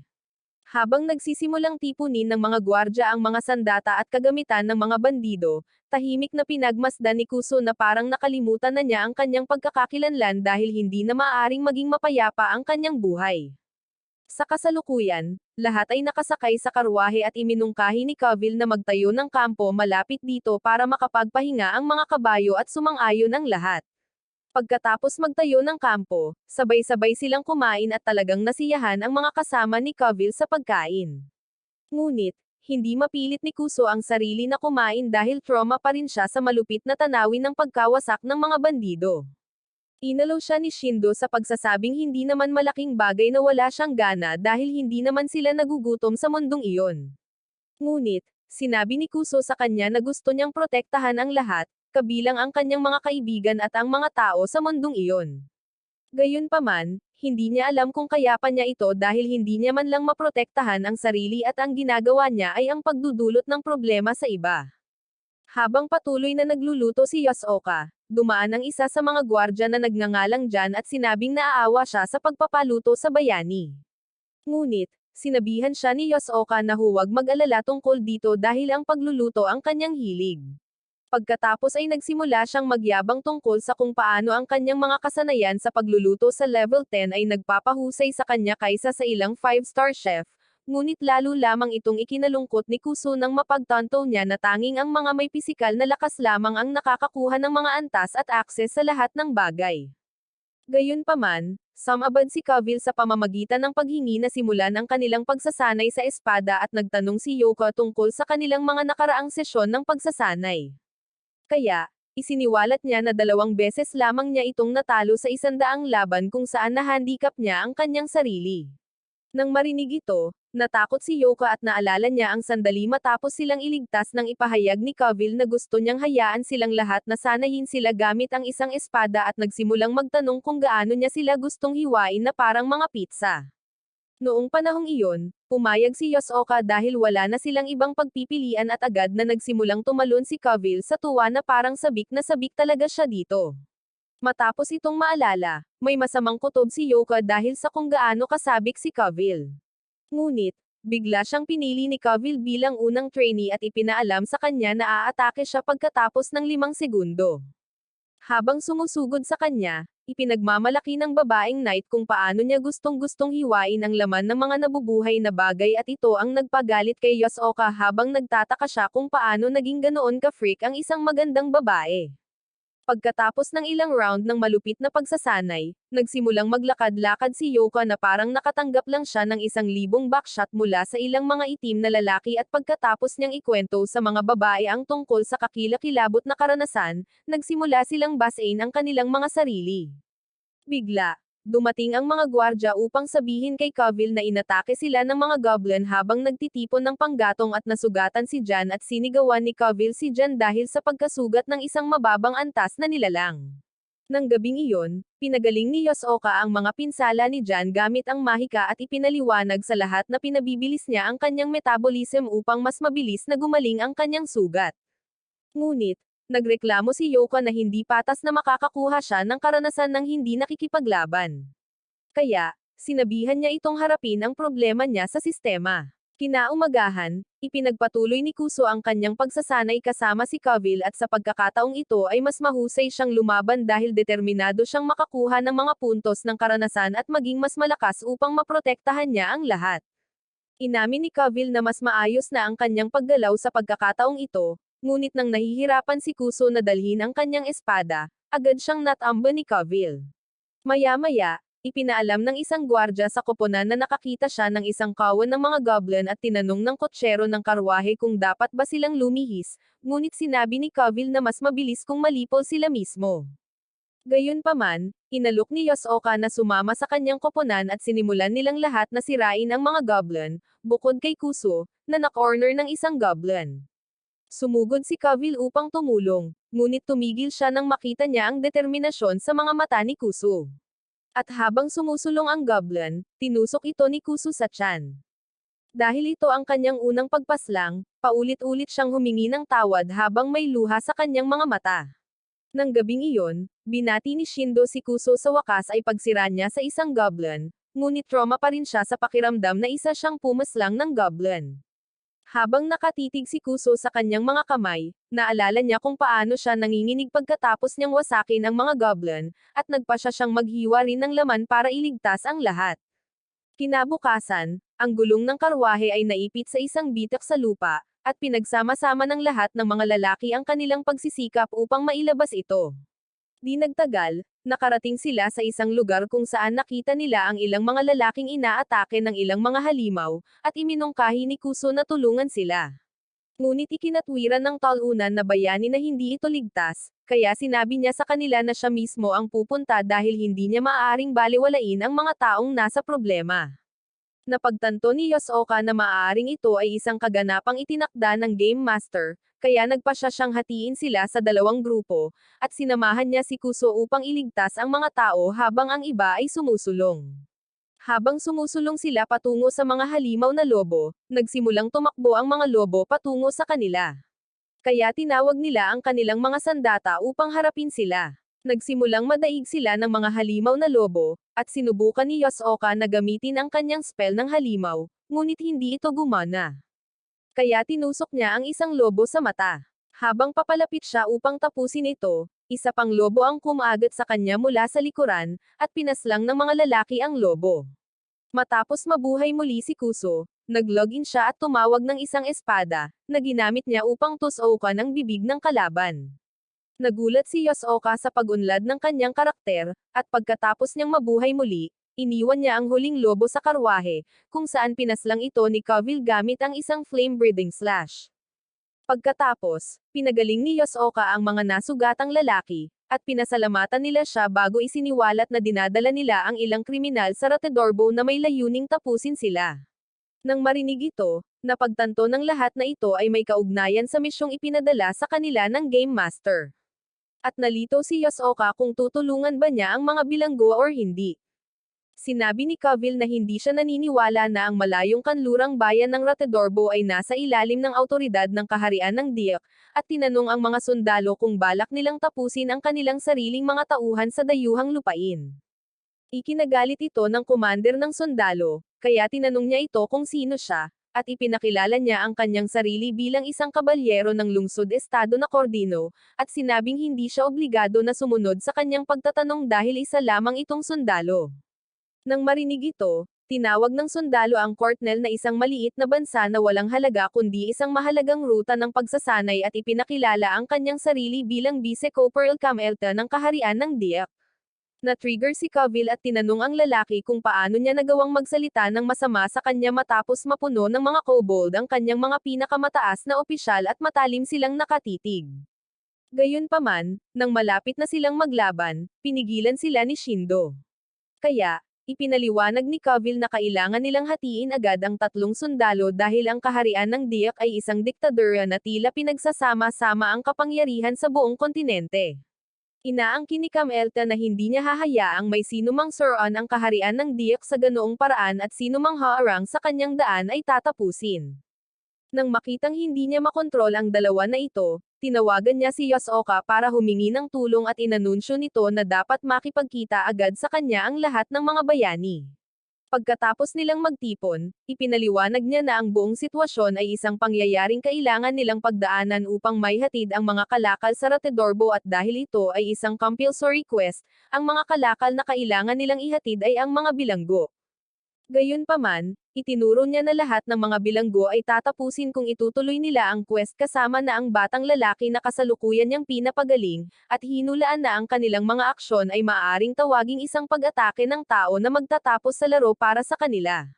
Speaker 1: Habang nagsisimulang tipunin ng mga gwardya ang mga sandata at kagamitan ng mga bandido, tahimik na pinagmasdan ni Kuso na parang nakalimutan na niya ang kanyang pagkakakilanlan dahil hindi na maaaring maging mapayapa ang kanyang buhay. Sa kasalukuyan, lahat ay nakasakay sa karwahe at iminungkahi ni Cavill na magtayo ng kampo malapit dito para makapagpahinga ang mga kabayo at sumang-ayon ang lahat. Pagkatapos magtayo ng kampo, sabay-sabay silang kumain at talagang nasiyahan ang mga kasama ni Cavill sa pagkain. Ngunit, hindi mapilit ni Kuso ang sarili na kumain dahil trauma pa rin siya sa malupit na tanawin ng pagkawasak ng mga bandido. Inalaw siya ni Shindo sa pagsasabing hindi naman malaking bagay na wala siyang gana dahil hindi naman sila nagugutom sa mundong iyon. Ngunit, sinabi ni Kuso sa kanya na gusto niyang protektahan ang lahat, kabilang ang kanyang mga kaibigan at ang mga tao sa mundong iyon. Gayunpaman, hindi niya alam kung kaya pa niya ito dahil hindi niya man lang maprotektahan ang sarili at ang ginagawa niya ay ang pagdudulot ng problema sa iba. Habang patuloy na nagluluto si Yosoka, dumaan ang isa sa mga gwardya na nagngangalang Jan at sinabing naaawa siya sa pagpapaluto sa bayani. Ngunit, sinabihan siya ni Yosoka na huwag mag-alala tungkol dito dahil ang pagluluto ang kanyang hilig. Pagkatapos ay nagsimula siyang magyabang tungkol sa kung paano ang kanyang mga kasanayan sa pagluluto sa level 10 ay nagpapahusay sa kanya kaysa sa ilang 5-star chef, ngunit lalo lamang itong ikinalungkot ni Kuso nang mapagtanto niya na tanging ang mga may pisikal na lakas lamang ang nakakakuha ng mga antas at akses sa lahat ng bagay. Gayunpaman, sumabad si Cavill sa pamamagitan ng paghingi na simulan ang kanilang pagsasanay sa espada at nagtanong si Yoko tungkol sa kanilang mga nakaraang sesyon ng pagsasanay. Kaya, isiniwalat niya na 2 beses lamang niya itong natalo sa 100 laban kung saan na-handicap niya ang kanyang sarili. Nang marinig ito, natakot si Yoko at naalala niya ang sandali matapos silang iligtas nang ipahayag ni Cavill na gusto niyang hayaan silang lahat na sanayin sila gamit ang isang espada at nagsimulang magtanong kung gaano niya sila gustong hiwain na parang mga pizza. Noong panahong iyon, pumayag si Yosoka dahil wala na silang ibang pagpipilian at agad na nagsimulang tumalon si Cavill sa tuwa na parang sabik na sabik talaga siya dito. Matapos itong maalala, may masamang kutob si Yoka dahil sa kung gaano kasabik si Cavill. Ngunit, bigla siyang pinili ni Cavill bilang unang trainee at ipinaalam sa kanya na aatake siya pagkatapos ng 5 segundo. Habang sumusugod sa kanya, ipinagmamalaki ng babaeng knight kung paano niya gustong-gustong hiwain ang laman ng mga nabubuhay na bagay at ito ang nagpagalit kay Yosoka habang nagtataka siya kung paano naging ganoon ka-freak ang isang magandang babae. Pagkatapos ng ilang round ng malupit na pagsasanay, nagsimulang maglakad-lakad si Yoko na parang nakatanggap lang siya ng 1,000 backshot mula sa ilang mga itim na lalaki at pagkatapos niyang ikwento sa mga babae ang tungkol sa kakilakilabot na karanasan, nagsimula silang basain ang kanilang mga sarili. Bigla, dumating ang mga gwardya upang sabihin kay Cavill na inatake sila ng mga goblin habang nagtitipon ng panggatong at nasugatan si Jan at sinigawan ni Cavill si Jan dahil sa pagkasugat ng isang mababang antas na nilalang. Nang gabing iyon, pinagaling ni Yosoka ang mga pinsala ni Jan gamit ang mahika at ipinaliwanag sa lahat na pinabibilis niya ang kanyang metabolism upang mas mabilis na gumaling ang kanyang sugat. Ngunit, nagreklamo si Yoko na hindi patas na makakakuha siya ng karanasan ng hindi nakikipaglaban. Kaya, sinabihan niya itong harapin ang problema niya sa sistema. Kinaumagahan, ipinagpatuloy ni Kuso ang kanyang pagsasanay kasama si Cavill at sa pagkakataong ito ay mas mahusay siyang lumaban dahil determinado siyang makakuha ng mga puntos ng karanasan at maging mas malakas upang maprotektahan niya ang lahat. Inamin ni Cavill na mas maayos na ang kanyang paggalaw sa pagkakataong ito, ngunit nang nahihirapan si Kuso na dalhin ang kanyang espada, agad siyang natamba ni Cavill. Maya-maya, ipinaalam ng isang gwardya sa koponan na nakakita siya ng isang kawan ng mga goblin at tinanong ng kotsero ng karwahe kung dapat ba silang lumihis, ngunit sinabi ni Cavill na mas mabilis kung malipol sila mismo. Gayunpaman, inalok ni Yosoka na sumama sa kanyang koponan at sinimulan nilang lahat na sirain ang mga goblin, bukod kay Kuso, na na-corner ng isang goblin. Sumugod si Cavill upang tumulong, ngunit tumigil siya nang makita niya ang determinasyon sa mga mata ni Kuso. At habang sumusulong ang goblin, tinusok ito ni Kuso sa tiyan. Dahil ito ang kanyang unang pagpaslang, paulit-ulit siyang humingi ng tawad habang may luha sa kanyang mga mata. Nang gabing iyon, binati ni Shindo si Kuso sa wakas ay pagsira niya sa isang goblin, ngunit trauma pa rin siya sa pakiramdam na isa siyang pumaslang ng goblin. Habang nakatitig si Kuso sa kanyang mga kamay, naalala niya kung paano siya nanginginig pagkatapos niyang wasakin ang mga goblin, at nagpa siya siyang maghiwa rin ng laman para iligtas ang lahat. Kinabukasan, ang gulong ng karwahe ay naipit sa isang bitak sa lupa, at pinagsama-sama ng lahat ng mga lalaki ang kanilang pagsisikap upang mailabas ito. Di nagtagal, nakarating sila sa isang lugar kung saan nakita nila ang ilang mga lalaking inaatake ng ilang mga halimaw, at iminungkahi ni Kuso na tulungan sila. Ngunit ikinatwiran ng talunan na bayani na hindi ito ligtas, kaya sinabi niya sa kanila na siya mismo ang pupunta dahil hindi niya maaaring baliwalain ang mga taong nasa problema. Napagtanto ni Yosoka na maaaring ito ay isang kaganapang itinakda ng Game Master, kaya nagpa siya siyang hatiin sila sa dalawang grupo, at sinamahan niya si Kuso upang iligtas ang mga tao habang ang iba ay sumusulong. Habang sumusulong sila patungo sa mga halimaw na lobo, nagsimulang tumakbo ang mga lobo patungo sa kanila. Kaya tinawag nila ang kanilang mga sandata upang harapin sila. Nagsimulang madaig sila ng mga halimaw na lobo, at sinubukan ni Yosoka na gamitin ang kanyang spell ng halimaw, ngunit hindi ito gumana. Kaya tinusok niya ang isang lobo sa mata. Habang papalapit siya upang tapusin ito, isa pang lobo ang kumagat sa kanya mula sa likuran, at pinaslang ng mga lalaki ang lobo. Matapos mabuhay muli si Kuso, nag-login siya at tumawag ng isang espada, na ginamit niya upang tusokan ang bibig ng kalaban. Nagulat si Yosoka sa pag-unlad ng kanyang karakter, at pagkatapos niyang mabuhay muli, iniwan niya ang huling lobo sa karwahe, kung saan pinaslang ito ni Kavil gamit ang isang flame-breathing slash. Pagkatapos, pinagaling ni Yosoka ang mga nasugatang lalaki, at pinasalamatan nila siya bago isiniwalat na dinadala nila ang ilang kriminal sa Ratedorbo na may layuning tapusin sila. Nang marinig ito, napagtanto ng lahat na ito ay may kaugnayan sa misyong ipinadala sa kanila ng Game Master. At nalito si Yosoka kung tutulungan ba niya ang mga bilanggo or hindi. Sinabi ni Kavil na hindi siya naniniwala na ang malayong kanlurang bayan ng Ratedorbo ay nasa ilalim ng autoridad ng kaharian ng Diak, at tinanong ang mga sundalo kung balak nilang tapusin ang kanilang sariling mga tauhan sa dayuhang lupain. Ikinagalit ito ng commander ng sundalo, kaya tinanong niya ito kung sino siya, at ipinakilala niya ang kanyang sarili bilang isang kabalyero ng lungsod-estado na Cordino, at sinabing hindi siya obligado na sumunod sa kanyang pagtatanong dahil isa lamang itong sundalo. Nang marinig ito, tinawag ng sundalo ang Cortnel na isang maliit na bansa na walang halaga kundi isang mahalagang ruta ng pagsasanay at ipinakilala ang kanyang sarili bilang Vice-Corporal Camelta ng kaharian ng Diak. Na-trigger si Kavil at tinanong ang lalaki kung paano niya nagawang magsalita ng masama sa kanya matapos mapuno ng mga kobold ang kanyang mga pinakamataas na opisyal at matalim silang nakatitig. Gayunpaman, nang malapit na silang maglaban, pinigilan sila ni Shindo. Kaya, ipinaliwanag ni Kavil na kailangan nilang hatiin agad ang tatlong sundalo dahil ang kaharian ng Diak ay isang diktadura na tila pinagsasama-sama ang kapangyarihan sa buong kontinente. Inaangkin ni Camelta na hindi niya hahayaang may sinumang suron ang kaharian ng Diak sa ganoong paraan at sinumang haarang sa kanyang daan ay tatapusin. Nang makitang hindi niya makontrol ang dalawa na ito, tinawagan niya si Yosoka para humingi ng tulong at inanunsyo nito na dapat makipagkita agad sa kanya ang lahat ng mga bayani. Pagkatapos nilang magtipon, ipinaliwanag niya na ang buong sitwasyon ay isang pangyayaring kailangan nilang pagdaanan upang maihatid ang mga kalakal sa Ratedorbo at dahil ito ay isang compulsory quest, ang mga kalakal na kailangan nilang ihatid ay ang mga bilanggo. Gayunpaman, itinuro niya na lahat ng mga bilanggo ay tatapusin kung itutuloy nila ang quest kasama na ang batang lalaki na kasalukuyan niyang pinapagaling, at hinulaan na ang kanilang mga aksyon ay maaaring tawaging isang pag-atake ng tao na magtatapos sa laro para sa kanila.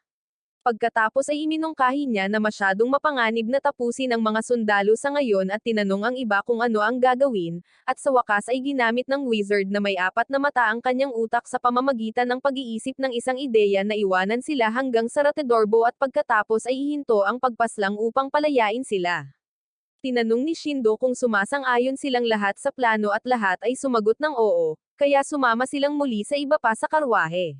Speaker 1: Pagkatapos ay iminungkahi niya na masyadong mapanganib na tapusin ang mga sundalo sa ngayon at tinanong ang iba kung ano ang gagawin, at sa wakas ay ginamit ng wizard na may apat na mata ang kanyang utak sa pamamagitan ng pag-iisip ng isang ideya na iwanan sila hanggang sa Ratedorbo at pagkatapos ay ihinto ang pagpaslang upang palayain sila. Tinanong ni Shindo kung sumasang-ayon silang lahat sa plano at lahat ay sumagot ng oo, kaya sumama silang muli sa iba pa sa karwahe.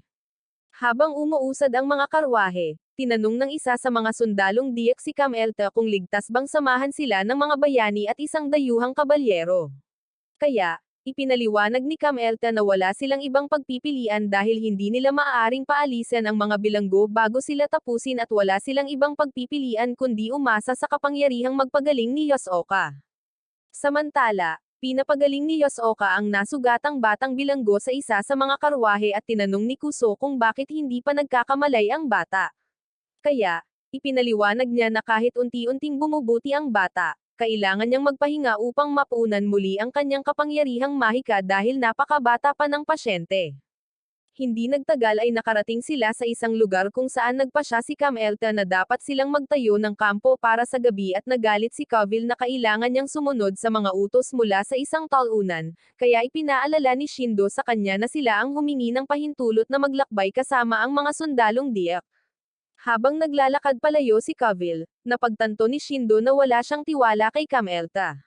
Speaker 1: Habang umuusad ang mga karwahe, tinanong ng isa sa mga sundalong Diak si Camelta kung ligtas bang samahan sila ng mga bayani at isang dayuhang kabalyero. Kaya, ipinaliwanag ni Camelta na wala silang ibang pagpipilian dahil hindi nila maaaring paalisan ang mga bilanggo bago sila tapusin at wala silang ibang pagpipilian kundi umasa sa kapangyarihang magpagaling ni Yosoka. Samantala, pinapagaling ni Yosoka ang nasugatang batang bilanggo sa isa sa mga karwahe at tinanong ni Kuso kung bakit hindi pa nagkakamalay ang bata. Kaya, ipinaliwanag niya na kahit unti-unting bumubuti ang bata, kailangan niyang magpahinga upang mapunan muli ang kanyang kapangyarihang mahika dahil napakabata pa ng pasyente. Hindi nagtagal ay nakarating sila sa isang lugar kung saan nagpasya si Camelta na dapat silang magtayo ng kampo para sa gabi at nagalit si Covil na kailangan niyang sumunod sa mga utos mula sa isang talunan, kaya ipinaalala ni Shindo sa kanya na sila ang humingi ng pahintulot na maglakbay kasama ang mga sundalong diyak. Habang naglalakad palayo si Covil, napagtanto ni Shindo na wala siyang tiwala kay Camelta.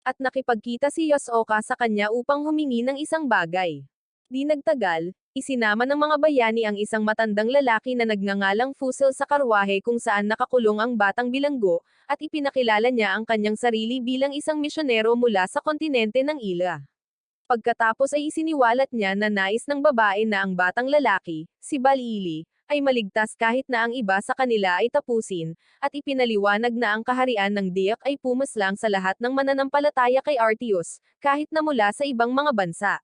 Speaker 1: At nakipagkita si Yosoka sa kanya upang humingi ng isang bagay. Di nagtagal, isinama ng mga bayani ang isang matandang lalaki na nagngangalang Fusil sa karwahe kung saan nakakulong ang batang bilanggo, at ipinakilala niya ang kanyang sarili bilang isang misyonero mula sa kontinente ng Ila. Pagkatapos ay isiniwalat niya na nais ng babae na ang batang lalaki, si Balili, ay maligtas kahit na ang iba sa kanila ay tapusin, at ipinaliwanag na ang kaharian ng Diak ay pumaslang sa lahat ng mananampalataya kay Artios, kahit na mula sa ibang mga bansa.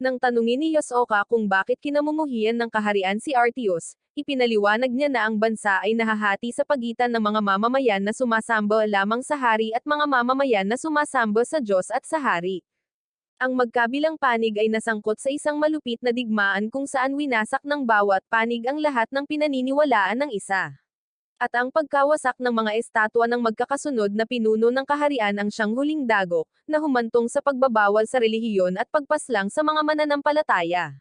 Speaker 1: Nang tanungin ni Yosoka kung bakit kinamumuhian ng kaharian si Artios, ipinaliwanag niya na ang bansa ay nahahati sa pagitan ng mga mamamayan na sumasamba lamang sa hari at mga mamamayan na sumasamba sa Diyos at sa hari. Ang magkabilang panig ay nasangkot sa isang malupit na digmaan kung saan winasak ng bawat panig ang lahat ng pinaniniwalaan ng isa. At ang pagkawasak ng mga estatwa ng magkakasunod na pinuno ng kaharian ang siyang huling dagok, na humantong sa pagbabawal sa relihiyon at pagpaslang sa mga mananampalataya.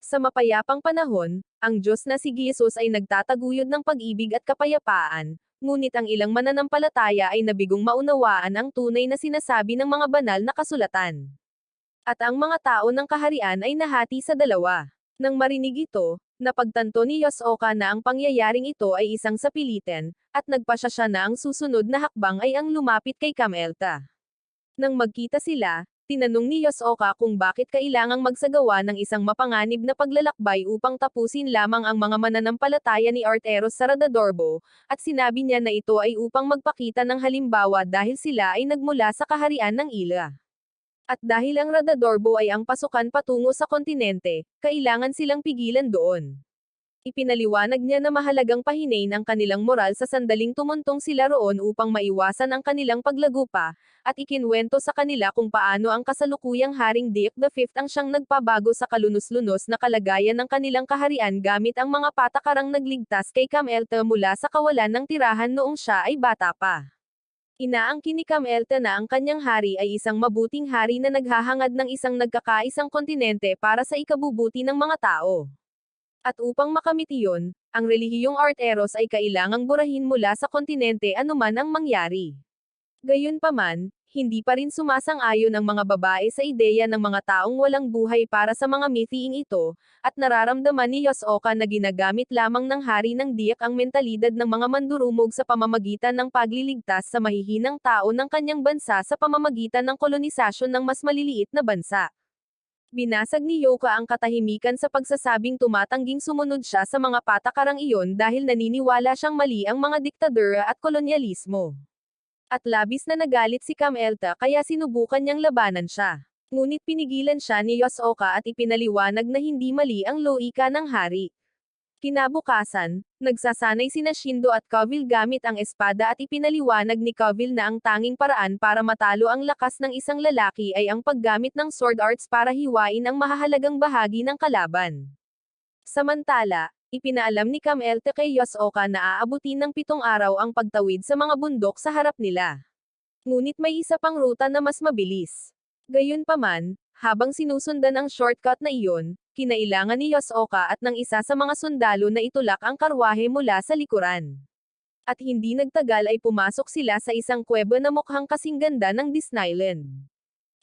Speaker 1: Sa mapayapang panahon, ang Diyos na si Jesus ay nagtataguyod ng pag-ibig at kapayapaan, ngunit ang ilang mananampalataya ay nabigong maunawaan ang tunay na sinasabi ng mga banal na kasulatan. At ang mga tao ng kaharian ay nahati sa dalawa. Nang marinig ito, napagtanto ni Yosoka na ang pangyayaring ito ay isang sapilitan, at nagpasya siya na ang susunod na hakbang ay ang lumapit kay Camelta. Nang magkita sila, tinanong ni Yosoka kung bakit kailangang magsagawa ng isang mapanganib na paglalakbay upang tapusin lamang ang mga mananampalataya ni Arteros sa Radadorbo, at sinabi niya na ito ay upang magpakita ng halimbawa dahil sila ay nagmula sa kaharian ng Ila. At dahil ang Radadorbo ay ang pasukan patungo sa kontinente, kailangan silang pigilan doon. Ipinaliwanag niya na mahalagang pahinain ang kanilang moral sa sandaling tumuntong sila roon upang maiwasan ang kanilang paglagupa, at ikinwento sa kanila kung paano ang kasalukuyang Haring Diak V ang siyang nagpabago sa kalunos-lunos na kalagayan ng kanilang kaharian gamit ang mga patakarang nagligtas kay Camelta mula sa kawalan ng tirahan noong siya ay bata pa. Inaangkin ni Camelta na ang kanyang hari ay isang mabuting hari na naghahangad ng isang nagkakaisang kontinente para sa ikabubuti ng mga tao. At upang makamit iyon, ang relihiyong Arteros ay kailangang burahin mula sa kontinente anuman ang mangyari. Gayunpaman, hindi pa rin sumasang-ayon ang mga babae sa ideya ng mga taong walang buhay para sa mga mithiing ito, at nararamdaman ni Yosoka na ginagamit lamang ng hari ng Diak ang mentalidad ng mga mandurumog sa pamamagitan ng pagliligtas sa mahihinang tao ng kanyang bansa sa pamamagitan ng kolonisasyon ng mas maliliit na bansa. Binasag ni Yoka ang katahimikan sa pagsasabing tumatangging sumunod siya sa mga patakarang iyon dahil naniniwala siyang mali ang mga diktadura at kolonyalismo. At labis na nagalit si Camelta kaya sinubukan niyang labanan siya. Ngunit pinigilan siya ni Yosoka at ipinaliwanag na hindi mali ang loika ng hari. Kinabukasan, nagsasanay sina Shindo at Covil gamit ang espada at ipinaliwanag ni Covil na ang tanging paraan para matalo ang lakas ng isang lalaki ay ang paggamit ng sword arts para hiwain ang mahahalagang bahagi ng kalaban. Samantala, ipinaalam ni Camelta kay Yosoka na aabutin ng 7 araw ang pagtawid sa mga bundok sa harap nila. Ngunit may isa pang ruta na mas mabilis. Gayunpaman, habang sinusundan ang shortcut na iyon, kinailangan ni Yosoka at ng isa sa mga sundalo na itulak ang karwahe mula sa likuran. At hindi nagtagal ay pumasok sila sa isang kuweba na mukhang kasing ganda ng Disneyland.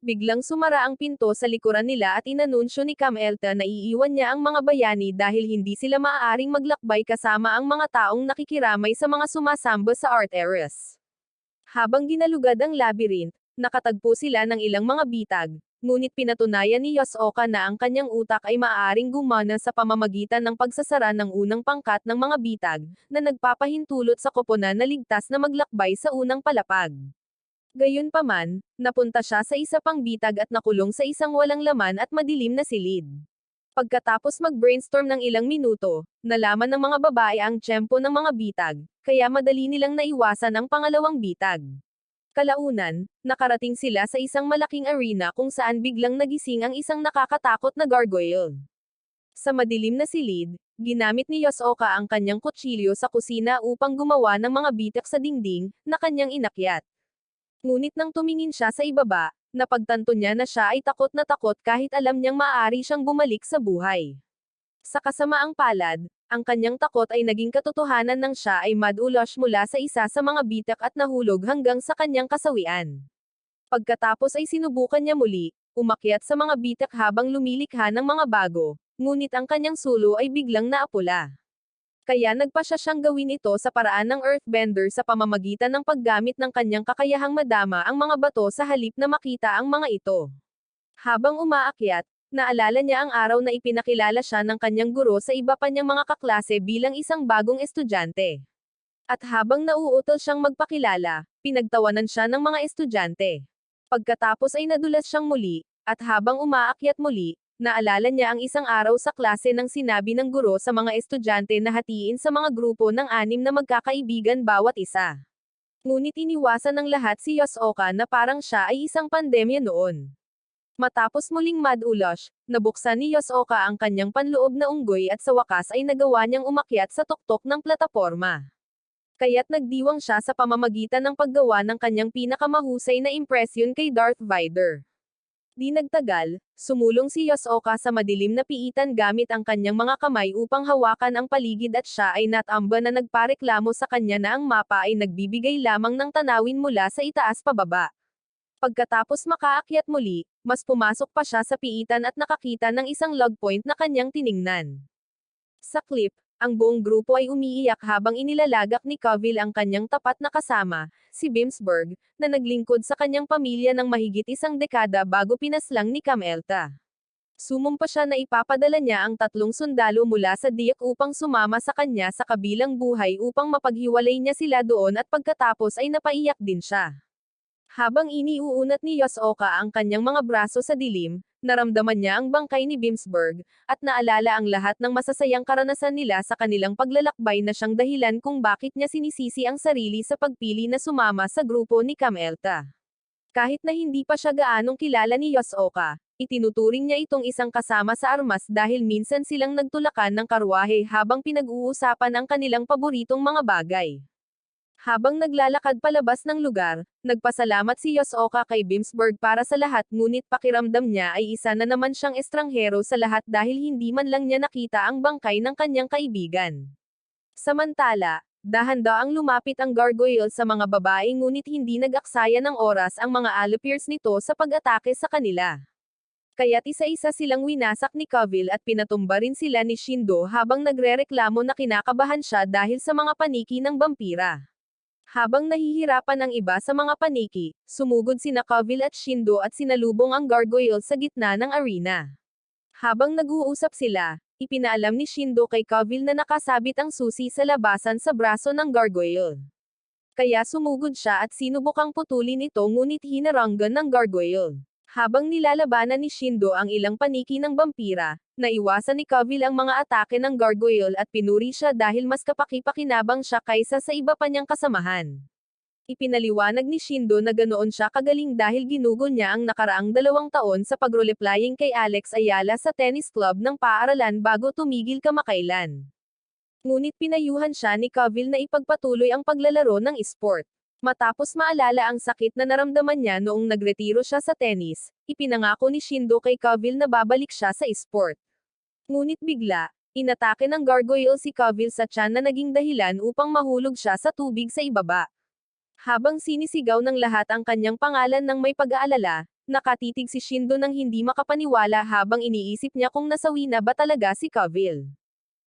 Speaker 1: Biglang sumara ang pinto sa likuran nila at inanunsyo ni Camelta na iiwan niya ang mga bayani dahil hindi sila maaaring maglakbay kasama ang mga taong nakikiramay sa mga sumasamba sa Arteros. Habang ginalugad ang labyrinth, nakatagpo sila ng ilang mga bitag, ngunit pinatunayan ni Yosoka na ang kanyang utak ay maaaring gumana sa pamamagitan ng pagsasara ng unang pangkat ng mga bitag, na nagpapahintulot sa koponan na ligtas na maglakbay sa unang palapag. Gayunpaman, napunta siya sa isa pang bitag at nakulong sa isang walang laman at madilim na silid. Pagkatapos mag-brainstorm ng ilang minuto, nalaman ng mga babae ang tiyempo ng mga bitag, kaya madali nilang naiwasan ang pangalawang bitag. Kalaunan, nakarating sila sa isang malaking arena kung saan biglang nagising ang isang nakakatakot na gargoyle. Sa madilim na silid, ginamit ni Yosoka ang kanyang kutsilyo sa kusina upang gumawa ng mga bitak sa dingding, na kanyang inakyat. Ngunit nang tumingin siya sa ibaba, napagtanto niya na siya ay takot na takot kahit alam niyang maaari siyang bumalik sa buhay. Sa kasamaang palad, ang kanyang takot ay naging katotohanan nang siya ay madulas mula sa isa sa mga bitak at nahulog hanggang sa kanyang kasawian. Pagkatapos ay sinubukan niya muli, umakyat sa mga bitak habang lumilikha ng mga bago, ngunit ang kanyang sulo ay biglang naapula. Kaya nagpasya siyang gawin ito sa paraan ng Earthbender sa pamamagitan ng paggamit ng kanyang kakayahang madama ang mga bato sa halip na makita ang mga ito. Habang umaakyat, naalala niya ang araw na ipinakilala siya ng kanyang guro sa iba pa niyang mga kaklase bilang isang bagong estudyante. At habang nauutal siyang magpakilala, pinagtawanan siya ng mga estudyante. Pagkatapos ay nadulas siyang muli, at habang umaakyat muli, naalala niya ang isang araw sa klase nang sinabi ng guro sa mga estudyante na hatiin sa mga grupo ng 6 na magkakaibigan bawat isa. Ngunit iniwasan ng lahat si Yosoka na parang siya ay isang pandemya noon. Matapos muling madulas, nabuksan ni Yosoka ang kanyang panloob na unggoy at sa wakas ay nagawa niyang umakyat sa tuktok ng plataporma. Kaya't nagdiwang siya sa pamamagitan ng paggawa ng kanyang pinakamahusay na impresyon kay Darth Vader. Di nagtagal, sumulong si Yosoka sa madilim na piitan gamit ang kanyang mga kamay upang hawakan ang paligid at siya ay natamba na nagpareklamo sa kanya na ang mapa ay nagbibigay lamang ng tanawin mula sa itaas pababa. Pagkatapos makaakyat muli, mas pumasok pa siya sa piitan at nakakita ng isang log point na kanyang tiningnan. Sa clip, ang buong grupo ay umiiyak habang inilalagak ni Cavill ang kanyang tapat na kasama, si Bimsburg, na naglingkod sa kanyang pamilya ng mahigit isang dekada bago pinaslang ni Camelta. Sumumpa siya na ipapadala niya ang 3 sundalo mula sa Diak upang sumama sa kanya sa kabilang buhay upang mapaghiwalay niya sila doon at pagkatapos ay napaiyak din siya. Habang iniuunat ni Yosoka ang kanyang mga braso sa dilim, naramdaman niya ang bangkay ni Bimsburg, at naalala ang lahat ng masasayang karanasan nila sa kanilang paglalakbay na siyang dahilan kung bakit niya sinisisi ang sarili sa pagpili na sumama sa grupo ni Camelta. Kahit na hindi pa siya gaanong kilala ni Yosoka, itinuturing niya itong isang kasama sa armas dahil minsan silang nagtulakan ng karwahe habang pinag-uusapan ang kanilang paboritong mga bagay. Habang naglalakad palabas ng lugar, nagpasalamat si Yosoka kay Bimsburg para sa lahat ngunit pakiramdam niya ay isa na naman siyang estranghero sa lahat dahil hindi man lang niya nakita ang bangkay ng kanyang kaibigan. Samantala, dahan-daang lumapit ang gargoyle sa mga babae ngunit hindi nag-aksaya ng oras ang mga allopiers nito sa pag-atake sa kanila. Kaya't isa-isa silang winasak ni Cavill at pinatumba rin sila ni Shindo habang nagrereklamo na kinakabahan siya dahil sa mga paniki ng vampira. Habang nahihirapan ang iba sa mga paniki, sumugod sina Cavill at Shindo at sinalubong ang gargoyle sa gitna ng arena. Habang nag-uusap sila, ipinaalam ni Shindo kay Cavill na nakasabit ang susi sa labasan sa braso ng gargoyle. Kaya sumugod siya at sinubukang putulin ito ngunit hinaranggan ng gargoyle. Habang nilalabanan ni Shindo ang ilang paniki ng vampira, naiwasan ni Cavill ang mga atake ng gargoyle at pinuri siya dahil mas kapaki-pakinabang siya kaysa sa iba pa niyang kasamahan. Ipinaliwanag ni Shindo na ganoon siya kagaling dahil ginugol niya ang nakaraang 2 taon sa pag-roleplaying kay Alex Ayala sa tennis club ng paaralan bago tumigil kamakailan. Ngunit pinayuhan siya ni Cavill na ipagpatuloy ang paglalaro ng esport. Matapos maalala ang sakit na naramdaman niya noong nagretiro siya sa tennis, ipinangako ni Shindo kay Cavill na babalik siya sa esport. Ngunit bigla, inatake ng gargoyle si Cavill sa tiyan na naging dahilan upang mahulog siya sa tubig sa ibaba. Habang sinisigaw ng lahat ang kanyang pangalan ng may pag-aalala, nakatitig si Shindo nang hindi makapaniwala habang iniisip niya kung nasawi na ba talaga si Cavill.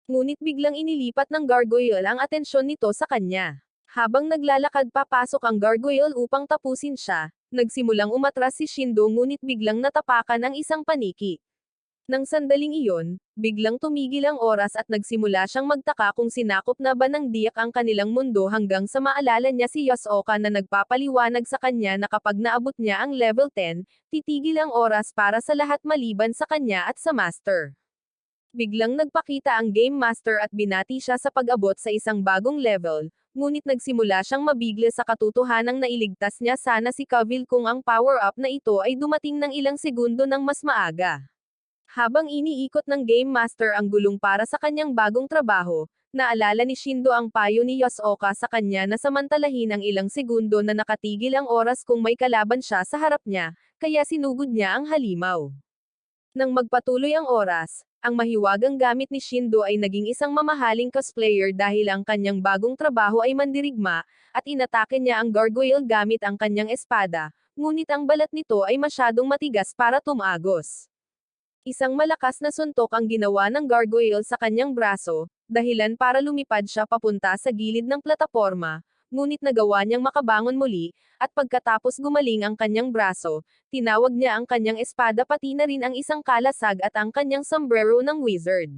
Speaker 1: Ngunit biglang inilipat ng gargoyle ang atensyon nito sa kanya. Habang naglalakad papasok ang gargoyle upang tapusin siya, nagsimulang umatras si Shindo ngunit biglang natapakan ang isang paniki. Nang sandaling iyon, biglang tumigil ang oras at nagsimula siyang magtaka kung sinakop na ba ng diyak ang kanilang mundo hanggang sa maalala niya si Yosoka na nagpapaliwanag sa kanya na kapag naabot niya ang level 10, titigil ang oras para sa lahat maliban sa kanya at sa Master. Biglang nagpakita ang Game Master at binati siya sa pag-abot sa isang bagong level, ngunit nagsimula siyang mabigla sa katotohanang nailigtas niya sana si Kavil kung ang power-up na ito ay dumating ng ilang segundo ng mas maaga. Habang iniikot ng Game Master ang gulong para sa kanyang bagong trabaho, naalala ni Shindo ang payo ni Yosoka sa kanya na samantalahin ang ilang segundo na nakatigil ang oras kung may kalaban siya sa harap niya, kaya sinugod niya ang halimaw. Nang magpatuloy ang oras, ang mahiwagang gamit ni Shindo ay naging isang mamahaling cosplayer dahil ang kanyang bagong trabaho ay mandirigma, at inatake niya ang gargoyle gamit ang kanyang espada, ngunit ang balat nito ay masyadong matigas para tumagos. Isang malakas na suntok ang ginawa ng gargoyle sa kanyang braso, dahilan para lumipad siya papunta sa gilid ng plataporma, ngunit nagawa niyang makabangon muli, at pagkatapos gumaling ang kanyang braso, tinawag niya ang kanyang espada pati na rin ang isang kalasag at ang kanyang sombrero ng wizard.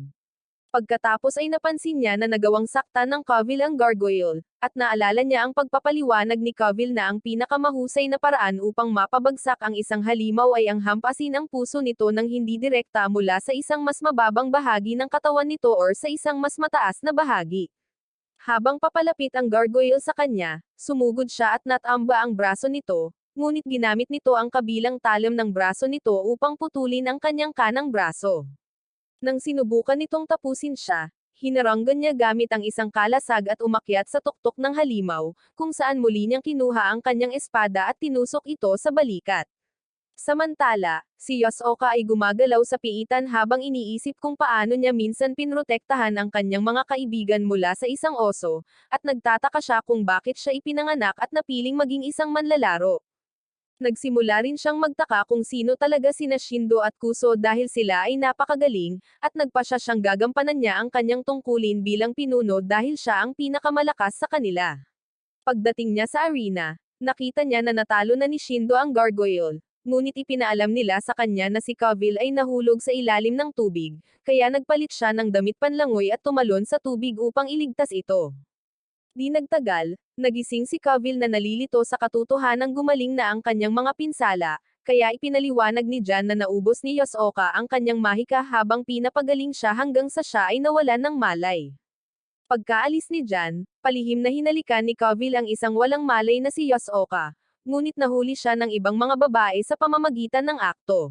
Speaker 1: Pagkatapos ay napansin niya na nagawang sakta ng Kavil ang gargoyle, at naalala niya ang pagpapaliwanag ni Kavil na ang pinakamahusay na paraan upang mapabagsak ang isang halimaw ay ang hampasin ang puso nito ng hindi direkta mula sa isang mas mababang bahagi ng katawan nito or sa isang mas mataas na bahagi. Habang papalapit ang gargoyle sa kanya, sumugod siya at natamba ang braso nito, ngunit ginamit nito ang kabilang talim ng braso nito upang putulin ang kanyang kanang braso. Nang sinubukan nitong tapusin siya, hinaranggan niya gamit ang isang kalasag at umakyat sa tuktok ng halimaw, kung saan muli niyang kinuha ang kanyang espada at tinusok ito sa balikat. Samantala, si Yosoka ay gumagalaw sa piitan habang iniisip kung paano niya minsan pinrotektahan ang kanyang mga kaibigan mula sa isang oso, at nagtataka siya kung bakit siya ipinanganak at napiling maging isang manlalaro. Nagsimula rin siyang magtaka kung sino talaga sina Shindo at Kuso dahil sila ay napakagaling, at nagpasya siyang gagampanan niya ang kanyang tungkulin bilang pinuno dahil siya ang pinakamalakas sa kanila. Pagdating niya sa arena, nakita niya na natalo na ni Shindo ang gargoyle, ngunit ipinaalam nila sa kanya na si Kavil ay nahulog sa ilalim ng tubig, kaya nagpalit siya ng damit panlangoy at tumalon sa tubig upang iligtas ito. Di nagtagal, nagising si Kavil na nalilito sa katotohanang gumaling na ang kanyang mga pinsala, kaya ipinaliwanag ni Jan na naubos ni Yosoka ang kanyang mahika habang pinapagaling siya hanggang sa siya ay nawalan ng malay. Pagkaalis ni Jan, palihim na hinalikan ni Kavil ang isang walang malay na si Yosoka, ngunit nahuli siya ng ibang mga babae sa pamamagitan ng akto.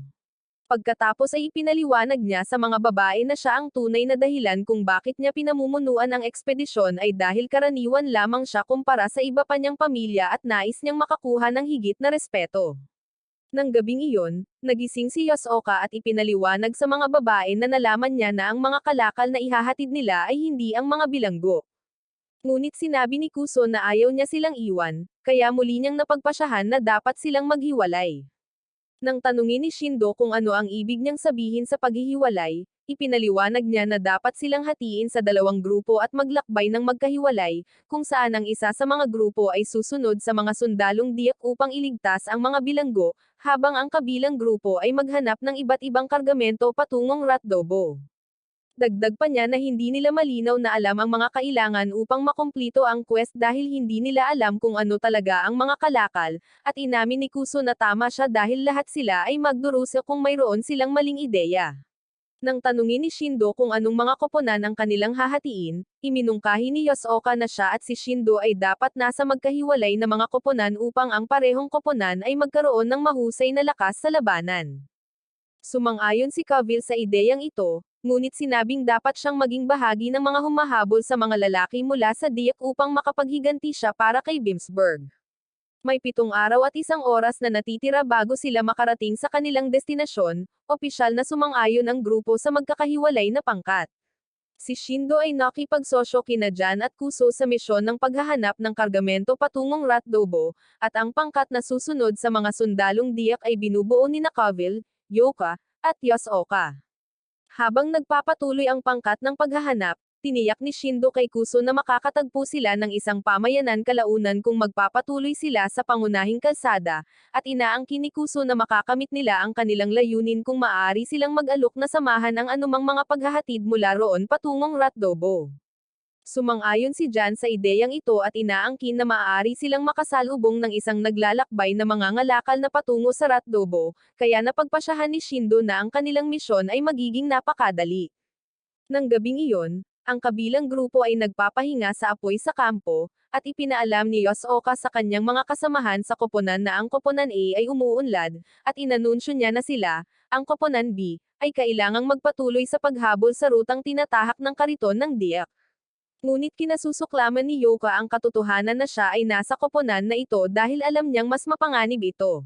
Speaker 1: Pagkatapos ay ipinaliwanag niya sa mga babae na siya ang tunay na dahilan kung bakit niya pinamumunuan ang ekspedisyon ay dahil karaniwan lamang siya kumpara sa iba pa niyang pamilya at nais niyang makakuha ng higit na respeto. Nang gabing iyon, nagising si Yosoka at ipinaliwanag sa mga babae na nalaman niya na ang mga kalakal na ihahatid nila ay hindi ang mga bilanggo. Ngunit sinabi ni Kuso na ayaw niya silang iwan, kaya muli niyang napagpasyahan na dapat silang maghiwalay. Nang tanungin ni Shindo kung ano ang ibig niyang sabihin sa paghihiwalay, ipinaliwanag niya na dapat silang hatiin sa dalawang grupo at maglakbay ng magkahiwalay, kung saan ang isa sa mga grupo ay susunod sa mga sundalong diyak upang iligtas ang mga bilanggo, habang ang kabilang grupo ay maghanap ng iba't ibang kargamento patungong Ratdobo. Dagdag pa niya na hindi nila malinaw na alam ang mga kailangan upang makumplito ang quest dahil hindi nila alam kung ano talaga ang mga kalakal, at inamin ni Kuso na tama siya dahil lahat sila ay magdurusa kung mayroon silang maling ideya. Nang tanungin ni Shindo kung anong mga koponan ang kanilang hahatiin, iminungkahi ni Yosoka na siya at si Shindo ay dapat nasa magkahiwalay na mga koponan upang ang parehong koponan ay magkaroon ng mahusay na lakas sa labanan. Sumang-ayon si Kavil sa ideyang ito, ngunit sinabing dapat siyang maging bahagi ng mga humahabol sa mga lalaki mula sa diyak upang makapaghiganti siya para kay Bimsburg. May 7 araw at 1 oras na natitira bago sila makarating sa kanilang destinasyon, opisyal na sumang-ayon ang grupo sa magkakahiwalay na pangkat. Si Shindo ay nakipagsosyo kina Jan at Kuso sa misyon ng paghahanap ng kargamento patungong Ratdobo, at ang pangkat na susunod sa mga sundalong diyak ay binubuo ni Kavil, Yoka, at Yosoka. Habang nagpapatuloy ang pangkat ng paghahanap, tiniyak ni Shindo kay Kuso na makakatagpo sila ng isang pamayanan kalaunan kung magpapatuloy sila sa pangunahing kalsada, at inaangkin ni Kuso na makakamit nila ang kanilang layunin kung maaari silang mag-alok na samahan ang anumang mga paghahatid mula roon patungong Ratdobo. Sumang-ayon si Jan sa ideyang ito at inaangkin na maaari silang makasalubong ng isang naglalakbay na mangangalakal na patungo sa Ratdobo, kaya napagpasyahan ni Shindo na ang kanilang misyon ay magiging napakadali. Nang gabing iyon, ang kabilang grupo ay nagpapahinga sa apoy sa kampo, at ipinaalam ni Yoshioka sa kanyang mga kasamahan sa koponan na ang koponan A ay umuunlad, at inanunsyo niya na sila, ang koponan B, ay kailangang magpatuloy sa paghabol sa rutang tinatahak ng kariton ng Diak. Ngunit kinasusuklaman ni Yoka ang katotohanan na siya ay nasa koponan na ito dahil alam niyang mas mapanganib ito.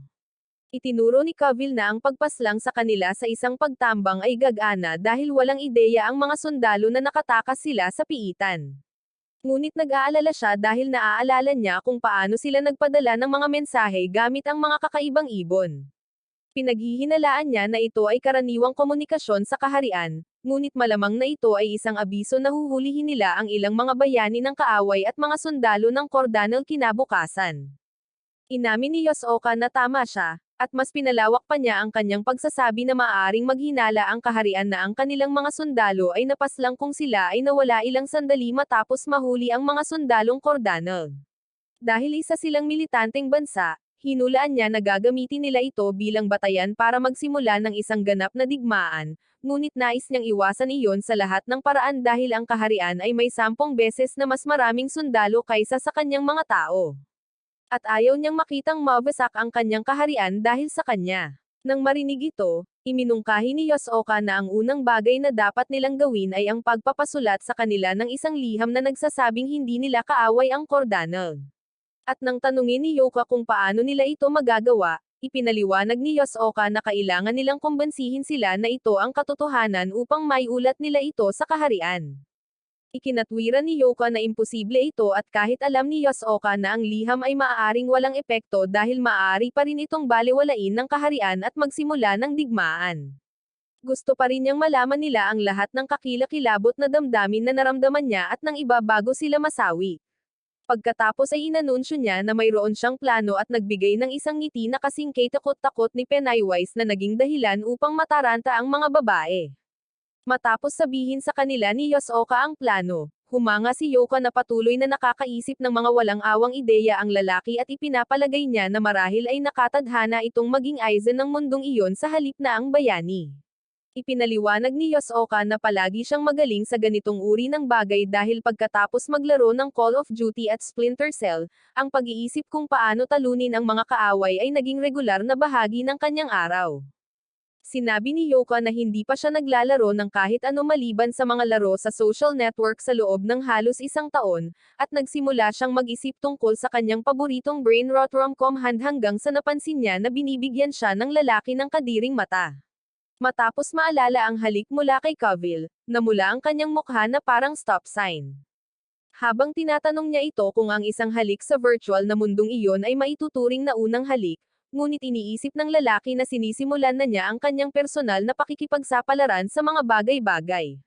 Speaker 1: Itinuro ni Cavill na ang pagpaslang sa kanila sa isang pagtambang ay gagana dahil walang ideya ang mga sundalo na nakatakas sila sa piitan. Ngunit nag-aalala siya dahil naaalala niya kung paano sila nagpadala ng mga mensahe gamit ang mga kakaibang ibon. Pinaghihinalaan niya na ito ay karaniwang komunikasyon sa kaharian, ngunit malamang na ito ay isang abiso na huhulihin nila ang ilang mga bayani ng kaaway at mga sundalo ng Cordanel kinabukasan. Inamin ni Yoshioka na tama siya, at mas pinalawak pa niya ang kanyang pagsasabi na maaaring maghinala ang kaharian na ang kanilang mga sundalo ay napaslang kung sila ay nawala ilang sandali matapos mahuli ang mga sundalong Cordanel. Dahil isa silang militanteng bansa, hinulaan niya na gagamitin nila ito bilang batayan para magsimula ng isang ganap na digmaan, ngunit nais niyang iwasan iyon sa lahat ng paraan dahil ang kaharian ay may 10 beses na mas maraming sundalo kaysa sa kanyang mga tao. At ayaw niyang makitang mawasak ang kanyang kaharian dahil sa kanya. Nang marinig ito, iminungkahi ni Yoshioka na ang unang bagay na dapat nilang gawin ay ang pagpapasulat sa kanila ng isang liham na nagsasabing hindi nila kaaway ang Cordanel. At nang tanungin ni Yoka kung paano nila ito magagawa, ipinaliwanag ni Yoshioka na kailangan nilang kumbensihin sila na ito ang katotohanan upang maiulat nila ito sa kaharian. Ikinatwiran ni Yoka na imposible ito at kahit alam ni Yoshioka na ang liham ay maaaring walang epekto dahil maaari pa rin itong balewalain ng kaharian at magsimula ng digmaan. Gusto pa rin niyang malaman nila ang lahat ng kakilakilabot na damdamin na naramdaman niya at nang iba bago sila masawi. Pagkatapos ay inanunsyo niya na mayroon siyang plano at nagbigay ng isang ngiti na kasing kay takot-takot ni Pennywise na naging dahilan upang mataranta ang mga babae. Matapos sabihin sa kanila ni Yoshioka ang plano, humanga si Yoka na patuloy na nakakaisip ng mga walang awang ideya ang lalaki at ipinapalagay niya na marahil ay nakatadhana itong maging Aizen ng mundong iyon sa halip na ang bayani. Ipinaliwanag ni Yoshioka na palagi siyang magaling sa ganitong uri ng bagay dahil pagkatapos maglaro ng Call of Duty at Splinter Cell, ang pag-iisip kung paano talunin ang mga kaaway ay naging regular na bahagi ng kanyang araw. Sinabi ni Yoka na hindi pa siya naglalaro ng kahit ano maliban sa mga laro sa social network sa loob ng halos 1 taon, at nagsimula siyang mag-isip tungkol sa kanyang paboritong brain rot rom-com hanggang sa napansin niya na binibigyan siya ng lalaki ng kadiring mata. Matapos maalala ang halik mula kay Cavill, namula ang kanyang mukha na parang stop sign. Habang tinatanong niya ito kung ang isang halik sa virtual na mundong iyon ay maituturing na unang halik, ngunit iniisip ng lalaki na sinisimulan na niya ang kanyang personal na pakikipagsapalaran sa mga bagay-bagay.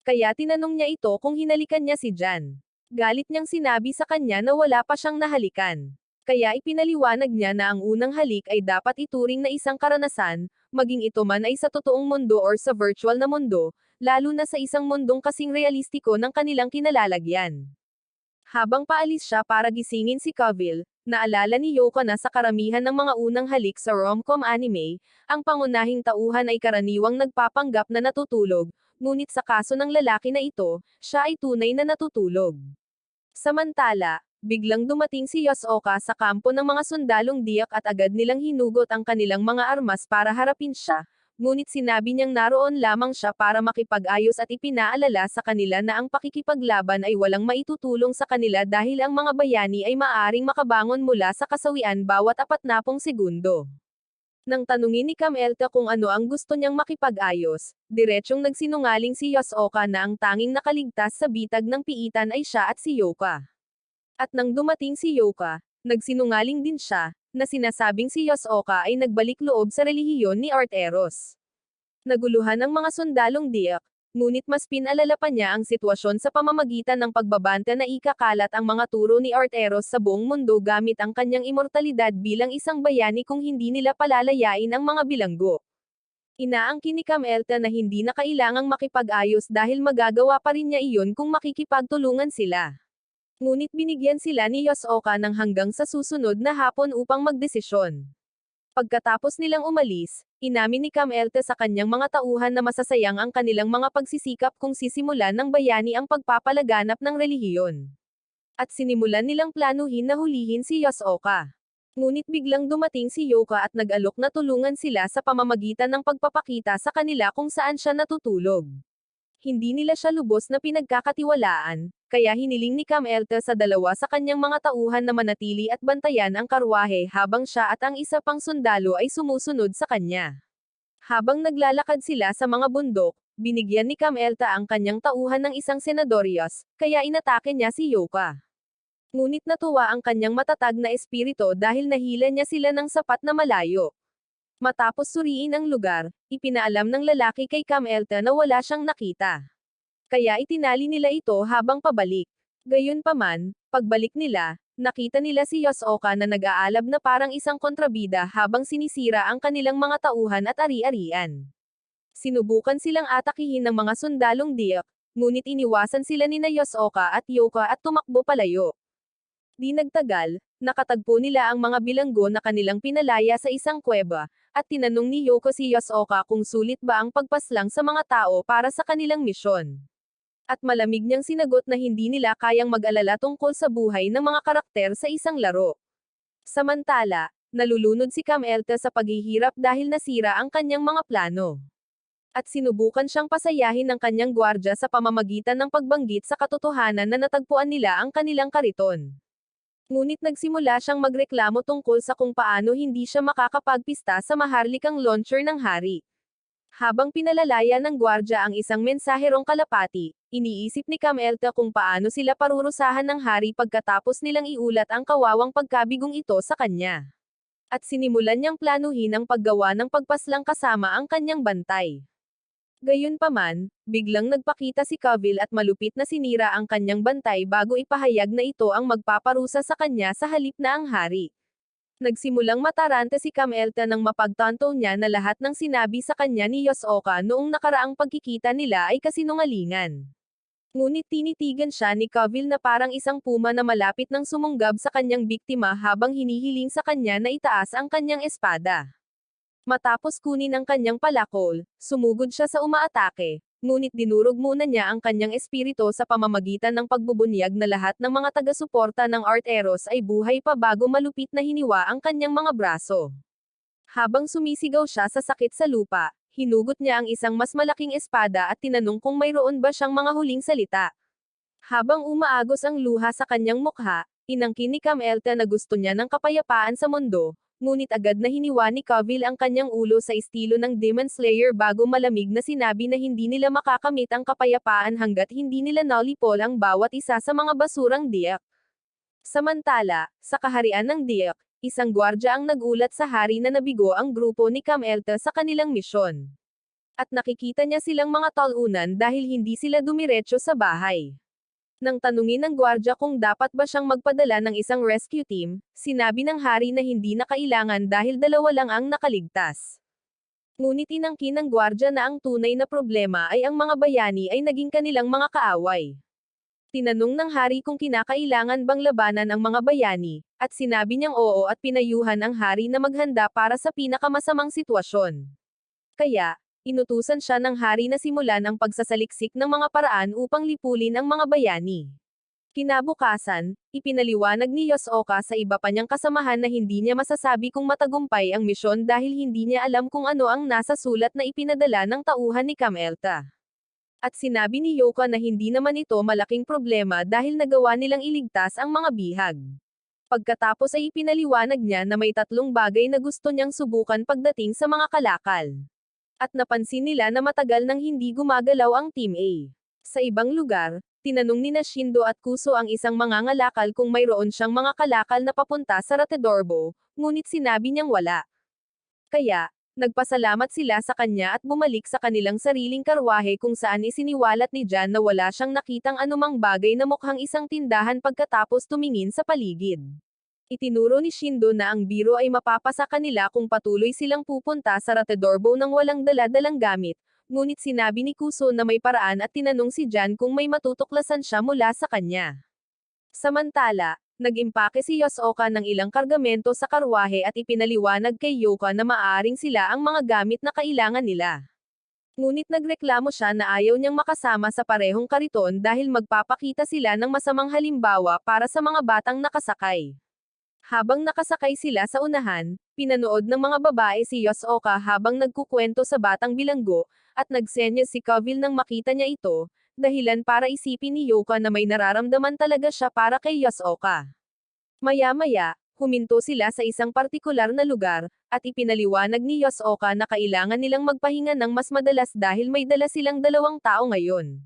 Speaker 1: Kaya tinanong niya ito kung hinalikan niya si Jan. Galit niyang sinabi sa kanya na wala pa siyang nahalikan. Kaya ipinaliwanag niya na ang unang halik ay dapat ituring na isang karanasan, maging ito man ay sa totoong mundo or sa virtual na mundo, lalo na sa isang mundong kasing realistiko ng kanilang kinalalagyan. Habang paalis siya para gisingin si Cavill, naalala ni Yoka na sa karamihan ng mga unang halik sa rom-com anime, ang pangunahing tauhan ay karaniwang nagpapanggap na natutulog, ngunit sa kaso ng lalaki na ito, siya ay tunay na natutulog. Samantala, biglang dumating si Yoshioka sa kampo ng mga sundalong Diak at agad nilang hinugot ang kanilang mga armas para harapin siya, ngunit sinabi niyang naroon lamang siya para makipag-ayos at ipinaalala sa kanila na ang pakikipaglaban ay walang maitutulong sa kanila dahil ang mga bayani ay maaaring makabangon mula sa kasawian bawat 40 segundo. Nang tanungin ni Camelta kung ano ang gusto niyang makipag-ayos, diretsyong nagsinungaling si Yoshioka na ang tanging nakaligtas sa bitag ng piitan ay siya at si Yoka. At nang dumating si Yoka, nagsinungaling din siya, na sinasabing si Yoshioka ay nagbalik loob sa relihiyon ni Arteros. Naguluhan ang mga sundalong Diak, ngunit mas pinalala pa niya ang sitwasyon sa pamamagitan ng pagbabanta na ikakalat ang mga turo ni Arteros sa buong mundo gamit ang kanyang immortalidad bilang isang bayani kung hindi nila palalayain ang mga bilanggo. Inaangkin ni Camelta na hindi na kailangang makipag-ayos dahil magagawa pa rin niya iyon kung makikipagtulungan sila. Ngunit binigyan sila ni Yosoka ng hanggang sa susunod na hapon upang magdesisyon. Pagkatapos nilang umalis, inamin ni Camelta sa kanyang mga tauhan na masasayang ang kanilang mga pagsisikap kung sisimulan ng bayani ang pagpapalaganap ng relihiyon. At sinimulan nilang planuhin na hulihin si Yosoka. Ngunit biglang dumating si Yoka at nag-alok na tulungan sila sa pamamagitan ng pagpapakita sa kanila kung saan siya natutulog. Hindi nila siya lubos na pinagkakatiwalaan, kaya hiniling ni Camelta sa dalawa sa kanyang mga tauhan na manatili at bantayan ang karwahe habang siya at ang isa pang sundalo ay sumusunod sa kanya. Habang naglalakad sila sa mga bundok, binigyan ni Camelta ang kanyang tauhan ng isang senadorios, kaya inatake niya si Yoka. Ngunit natuwa ang kanyang matatag na espirito dahil nahila niya sila ng sapat na malayo. Matapos suriin ang lugar, ipinaalam ng lalaki kay Camelta na wala siyang nakita. Kaya itinali nila ito habang pabalik. Gayunpaman, pagbalik nila, nakita nila si Yosoka na nag-aalab na parang isang kontrabida habang sinisira ang kanilang mga tauhan at ari-arian. Sinubukan silang atakihin ng mga sundalong diyak, ngunit iniwasan sila ni Yosoka at Yoka at tumakbo palayo. Di nagtagal, nakatagpo nila ang mga bilanggo na kanilang pinalaya sa isang kuweba, at tinanong ni Yoko si Yosoka kung sulit ba ang pagpaslang sa mga tao para sa kanilang misyon. At malamig niyang sinagot na hindi nila kayang mag-alala tungkol sa buhay ng mga karakter sa isang laro. Samantala, nalulunod si Camelta sa paghihirap dahil nasira ang kanyang mga plano. At sinubukan siyang pasayahin ng kanyang gwardya sa pamamagitan ng pagbanggit sa katotohanan na natagpuan nila ang kanilang kariton. Ngunit nagsimula siyang magreklamo tungkol sa kung paano hindi siya makakapagpista sa maharlikang launcher ng hari. Habang pinalalaya ng gwardya ang isang mensaherong kalapati, iniisip ni Camelta kung paano sila parurusahan ng hari pagkatapos nilang iulat ang kawawang pagkabigong ito sa kanya. At sinimulan niyang planuhin ang paggawa ng pagpaslang kasama ang kanyang bantay. Gayunpaman, biglang nagpakita si Cavill at malupit na sinira ang kanyang bantay bago ipahayag na ito ang magpaparusa sa kanya sa halip na ang hari. Nagsimulang mataranta si Camelta nang mapagtanto niya na lahat ng sinabi sa kanya ni Yosoka noong nakaraang pagkikita nila ay kasinungalingan. Ngunit tinitigan siya ni Cavill na parang isang puma na malapit nang sumunggab sa kanyang biktima habang hinihiling sa kanya na itaas ang kanyang espada. Matapos kunin ang kanyang palakol, sumugod siya sa umaatake, ngunit dinurog muna niya ang kanyang espiritu sa pamamagitan ng pagbubunyag na lahat ng mga taga-suporta ng Arteros ay buhay pa bago malupit na hiniwa ang kanyang mga braso. Habang sumisigaw siya sa sakit sa lupa, hinugot niya ang isang mas malaking espada at tinanong kung mayroon ba siyang mga huling salita. Habang umaagos ang luha sa kanyang mukha, inangkin ni Camelta na gusto niya ng kapayapaan sa mundo, ngunit agad na hiniwa ni Cavill ang kanyang ulo sa estilo ng Demon Slayer bago malamig na sinabi na hindi nila makakamit ang kapayapaan hanggat hindi nila nalipol ang bawat isa sa mga basurang diyak. Samantala, sa kaharian ng diyak, isang gwardya ang nagulat sa hari na nabigo ang grupo ni Camelta sa kanilang misyon. At nakikita niya silang mga talunan dahil hindi sila dumiretso sa bahay. Nang tanungin ng gwardya kung dapat ba siyang magpadala ng isang rescue team, sinabi ng hari na hindi na kailangan dahil dalawa lang ang nakaligtas. Ngunit inangkin ng gwardya na ang tunay na problema ay ang mga bayani ay naging kanilang mga kaaway. Tinanong ng hari kung kinakailangan bang labanan ang mga bayani, at sinabi niyang oo at pinayuhan ang hari na maghanda para sa pinakamasamang sitwasyon. Kaya, inutusan siya ng hari na simulan ang pagsasaliksik ng mga paraan upang lipulin ang mga bayani. Kinabukasan, ipinaliwanag ni Yosoka sa iba pa niyang kasamahan na hindi niya masasabi kung matagumpay ang misyon dahil hindi niya alam kung ano ang nasa sulat na ipinadala ng tauhan ni Camelta. At sinabi ni Yoka na hindi naman ito malaking problema dahil nagawa nilang iligtas ang mga bihag. Pagkatapos ay ipinaliwanag niya na may 3 bagay na gusto niyang subukan pagdating sa mga kalakal. At napansin nila na matagal nang hindi gumagalaw ang Team A. Sa ibang lugar, tinanong ni Shindo at Kuso ang isang mangangalakal kung mayroon siyang mga kalakal na papunta sa Ratedorbo, ngunit sinabi niyang wala. Kaya, Nagpasalamat sila sa kanya at bumalik sa kanilang sariling karwahe kung saan isiniwalat ni Jan na wala siyang nakitang anumang bagay na mukhang isang tindahan pagkatapos tumingin sa paligid. Itinuro ni Shindo na ang biro ay mapapasa kanila kung patuloy silang pupunta sa Ratedorbo nang walang dala-dalang gamit, ngunit sinabi ni Kuso na may paraan at tinanong si Jan kung may matutuklasan siya mula sa kanya. Samantala, nag-impake si Yosoka ng ilang kargamento sa karwahe at ipinaliwanag kay Yoka na maaaring sila ang mga gamit na kailangan nila. Ngunit nagreklamo siya na ayaw niyang makasama sa parehong kariton dahil magpapakita sila ng masamang halimbawa para sa mga batang nakasakay. Habang nakasakay sila sa unahan, pinanood ng mga babae si Yosoka habang nagkukwento sa batang bilanggo, at nagsenyas si Kavil nang makita niya ito, dahilan para isipin ni Yoka na may nararamdaman talaga siya para kay Yosoka. Maya-maya, huminto sila sa isang partikular na lugar, at ipinaliwanag ni Yosoka na kailangan nilang magpahinga ng mas madalas dahil may dala silang 2 tao ngayon.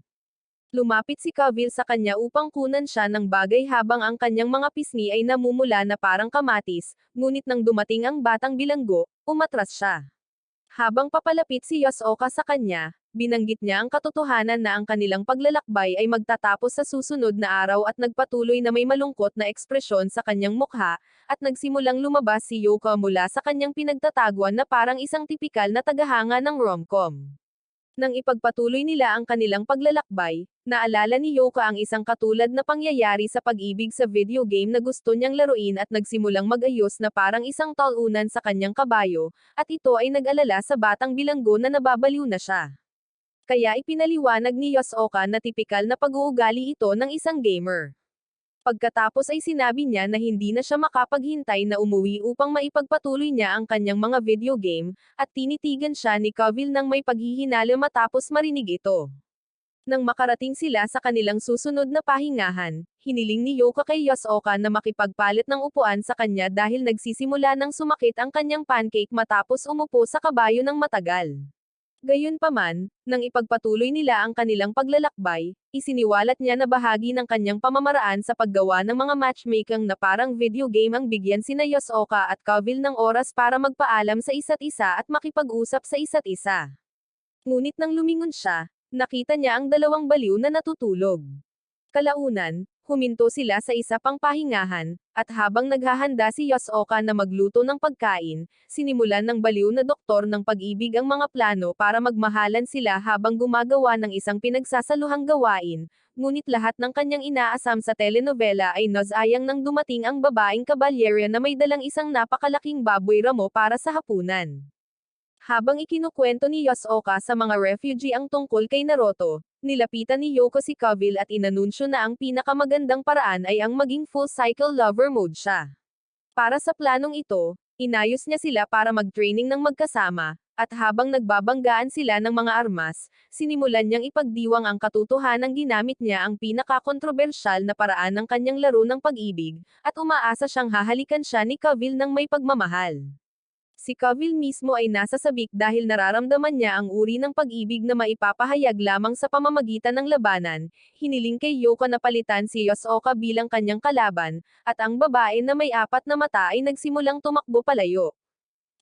Speaker 1: Lumapit si Kavil sa kanya upang kunan siya ng bagay habang ang kanyang mga pisngi ay namumula na parang kamatis, ngunit nang dumating ang batang bilanggo, umatras siya. Habang papalapit si Yosoka sa kanya, binanggit niya ang katotohanan na ang kanilang paglalakbay ay magtatapos sa susunod na araw at nagpatuloy na may malungkot na ekspresyon sa kanyang mukha, at nagsimulang lumabas si Yoka mula sa kanyang pinagtataguan na parang isang tipikal na tagahanga ng romcom. Nang ipagpatuloy nila ang kanilang paglalakbay, naalala ni Yoka ang isang katulad na pangyayari sa pag-ibig sa video game na gusto niyang laruin at nagsimulang mag-ayos na parang isang talunan sa kanyang kabayo, at ito ay nag-alala sa batang bilanggo na nababaliw na siya. Kaya ipinaliwanag ni Yosoka na tipikal na pag-uugali ito ng isang gamer. Pagkatapos ay sinabi niya na hindi na siya makapaghintay na umuwi upang maipagpatuloy niya ang kanyang mga video game, at tinitigan siya ni Kavil nang may paghihinala matapos marinig ito. Nang makarating sila sa kanilang susunod na pahingahan, hiniling ni Yoka kay Yosoka na makipagpalit ng upuan sa kanya dahil nagsisimula ng sumakit ang kanyang pancake matapos umupo sa kabayo ng matagal. Gayunpaman, nang ipagpatuloy nila ang kanilang paglalakbay, isiniwalat niya na bahagi ng kanyang pamamaraan sa paggawa ng mga matchmaking na parang video game ang bigyan sina Yosoka at Kavil ng oras para magpaalam sa isa't isa at makipag-usap sa isa't isa. Ngunit nang lumingon siya, nakita niya ang 2 baliw na natutulog. Kalaunan, huminto sila sa isa pang pahingahan, at habang naghahanda si Yosoka na magluto ng pagkain, sinimulan ng baliw na doktor ng pag-ibig ang mga plano para magmahalan sila habang gumagawa ng isang pinagsasaluhang gawain, ngunit lahat ng kanyang inaasam sa telenovela ay nasayang nang dumating ang babaeng kabalyera na may dalang isang napakalaking baboy ramo para sa hapunan. Habang ikinukwento ni Yosoka sa mga refugee ang tungkol kay Naruto, nilapitan ni Yoko si Kavil at inanunsyo na ang pinakamagandang paraan ay ang maging full-cycle lover mode siya. Para sa planong ito, inayos niya sila para mag-training ng magkasama, at habang nagbabanggaan sila ng mga armas, sinimulan niyang ipagdiwang ang katotohanang ginamit niya ang pinakakontrobersyal na paraan ng kanyang laro ng pag-ibig, at umaasa siyang hahalikan siya ni Kavil ng may pagmamahal. Si Kavil mismo ay nasa sabik dahil nararamdaman niya ang uri ng pag-ibig na maipapahayag lamang sa pamamagitan ng labanan, hiniling kay Yoka na palitan si Yosoka bilang kanyang kalaban, at ang babae na may 4 na mata ay nagsimulang tumakbo palayo.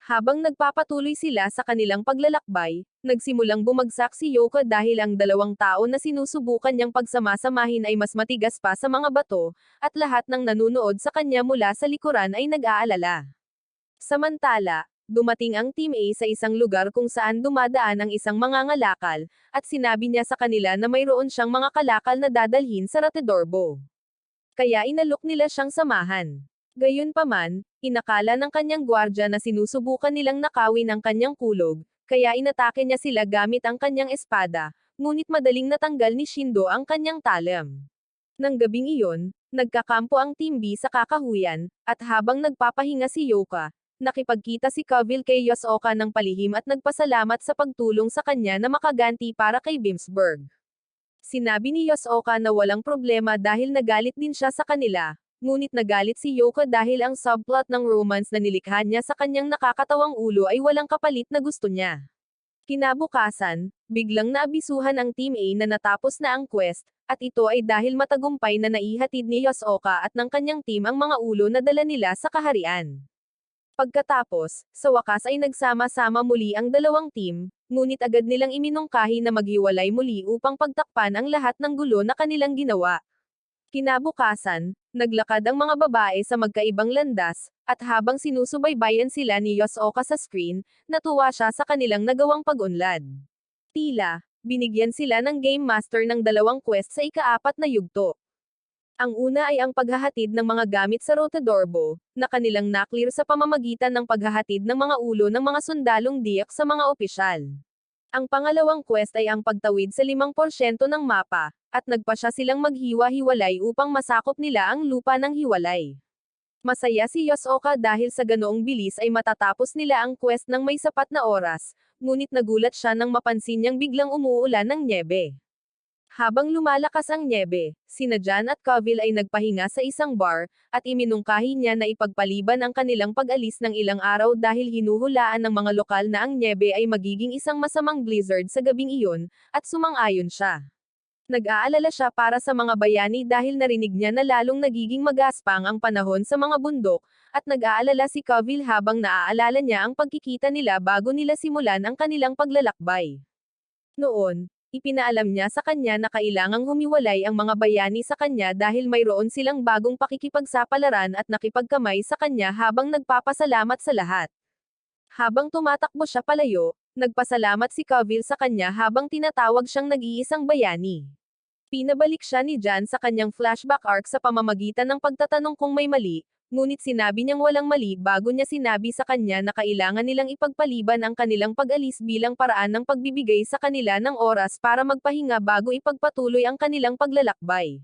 Speaker 1: Habang nagpapatuloy sila sa kanilang paglalakbay, nagsimulang bumagsak si Yoka dahil ang 2 tao na sinusubukan niyang pagsamasamahin ay mas matigas pa sa mga bato, at lahat ng nanunood sa kanya mula sa likuran ay nag-aalala. Samantala, dumating ang Team A sa isang lugar kung saan dumadaan ang isang mangangalakal, at sinabi niya sa kanila na mayroon siyang mga kalakal na dadalhin sa Ratedorbo. Kaya inalok nila siyang samahan. Gayunpaman, inakala ng kanyang gwardya na sinusubukan nilang nakawin ang kanyang kulog, kaya inatake niya sila gamit ang kanyang espada, ngunit madaling natanggal ni Shindo ang kanyang talam. Nang gabing iyon, nagkakampo ang Team B sa kakahuyan, at habang nagpapahinga si Yoka, nakipagkita si Kavil kay Yosoka ng palihim at nagpasalamat sa pagtulong sa kanya na makaganti para kay Bimsburg. Sinabi ni Yosoka na walang problema dahil nagalit din siya sa kanila, ngunit nagalit si Yoka dahil ang subplot ng romance na nilikha niya sa kanyang nakakatawang ulo ay walang kapalit na gusto niya. Kinabukasan, biglang naabisuhan ang Team A na natapos na ang quest, at ito ay dahil matagumpay na naihatid ni Yosoka at ng kanyang team ang mga ulo na dala nila sa kaharian. Pagkatapos, sa wakas ay nagsama-sama muli ang dalawang team, ngunit agad nilang iminungkahi na maghiwalay muli upang pagtakpan ang lahat ng gulo na kanilang ginawa. Kinabukasan, naglakad ang mga babae sa magkaibang landas, at habang sinusubaybayan sila ni Yosuoka sa screen, natuwa siya sa kanilang nagawang pag-unlad. Tila, binigyan sila ng Game Master ng dalawang quest sa ikaapat na yugto. Ang una ay ang paghahatid ng mga gamit sa Rotodorbo, na kanilang naklear sa pamamagitan ng paghahatid ng mga ulo ng mga sundalong diyak sa mga opisyal. Ang pangalawang quest ay ang pagtawid sa 5% ng mapa, at nagpasya silang maghiwa-hiwalay upang masakop nila ang lupa ng hiwalay. Masaya si Yosuoka dahil sa ganoong bilis ay matatapos nila ang quest ng may sapat na oras, ngunit nagulat siya nang mapansin niyang biglang umuulan ng nyebe. Habang lumalakas ang nyebe, sina Jan at Kavil ay nagpahinga sa isang bar, at iminungkahi niya na ipagpaliban ang kanilang pag-alis ng ilang araw dahil hinuhulaan ng mga lokal na ang nyebe ay magiging isang masamang blizzard sa gabing iyon, at sumang-ayon siya. Nag-aalala siya para sa mga bayani dahil narinig niya na lalong nagiging magaspang ang panahon sa mga bundok, at nag-aalala si Kavil habang naaalala niya ang pagkikita nila bago nila simulan ang kanilang paglalakbay. Noon, ipinaalam niya sa kanya na kailangang humiwalay ang mga bayani sa kanya dahil mayroon silang bagong pakikipagsapalaran at nakipagkamay sa kanya habang nagpapasalamat sa lahat. Habang tumatakbo siya palayo, nagpasalamat si Kavil sa kanya habang tinatawag siyang nag-iisang bayani. Pinabalik siya ni Jan sa kanyang flashback arc sa pamamagitan ng pagtatanong kung may mali, ngunit sinabi niyang walang mali bago niya sinabi sa kanya na kailangan nilang ipagpaliban ang kanilang pag-alis bilang paraan ng pagbibigay sa kanila ng oras para magpahinga bago ipagpatuloy ang kanilang paglalakbay.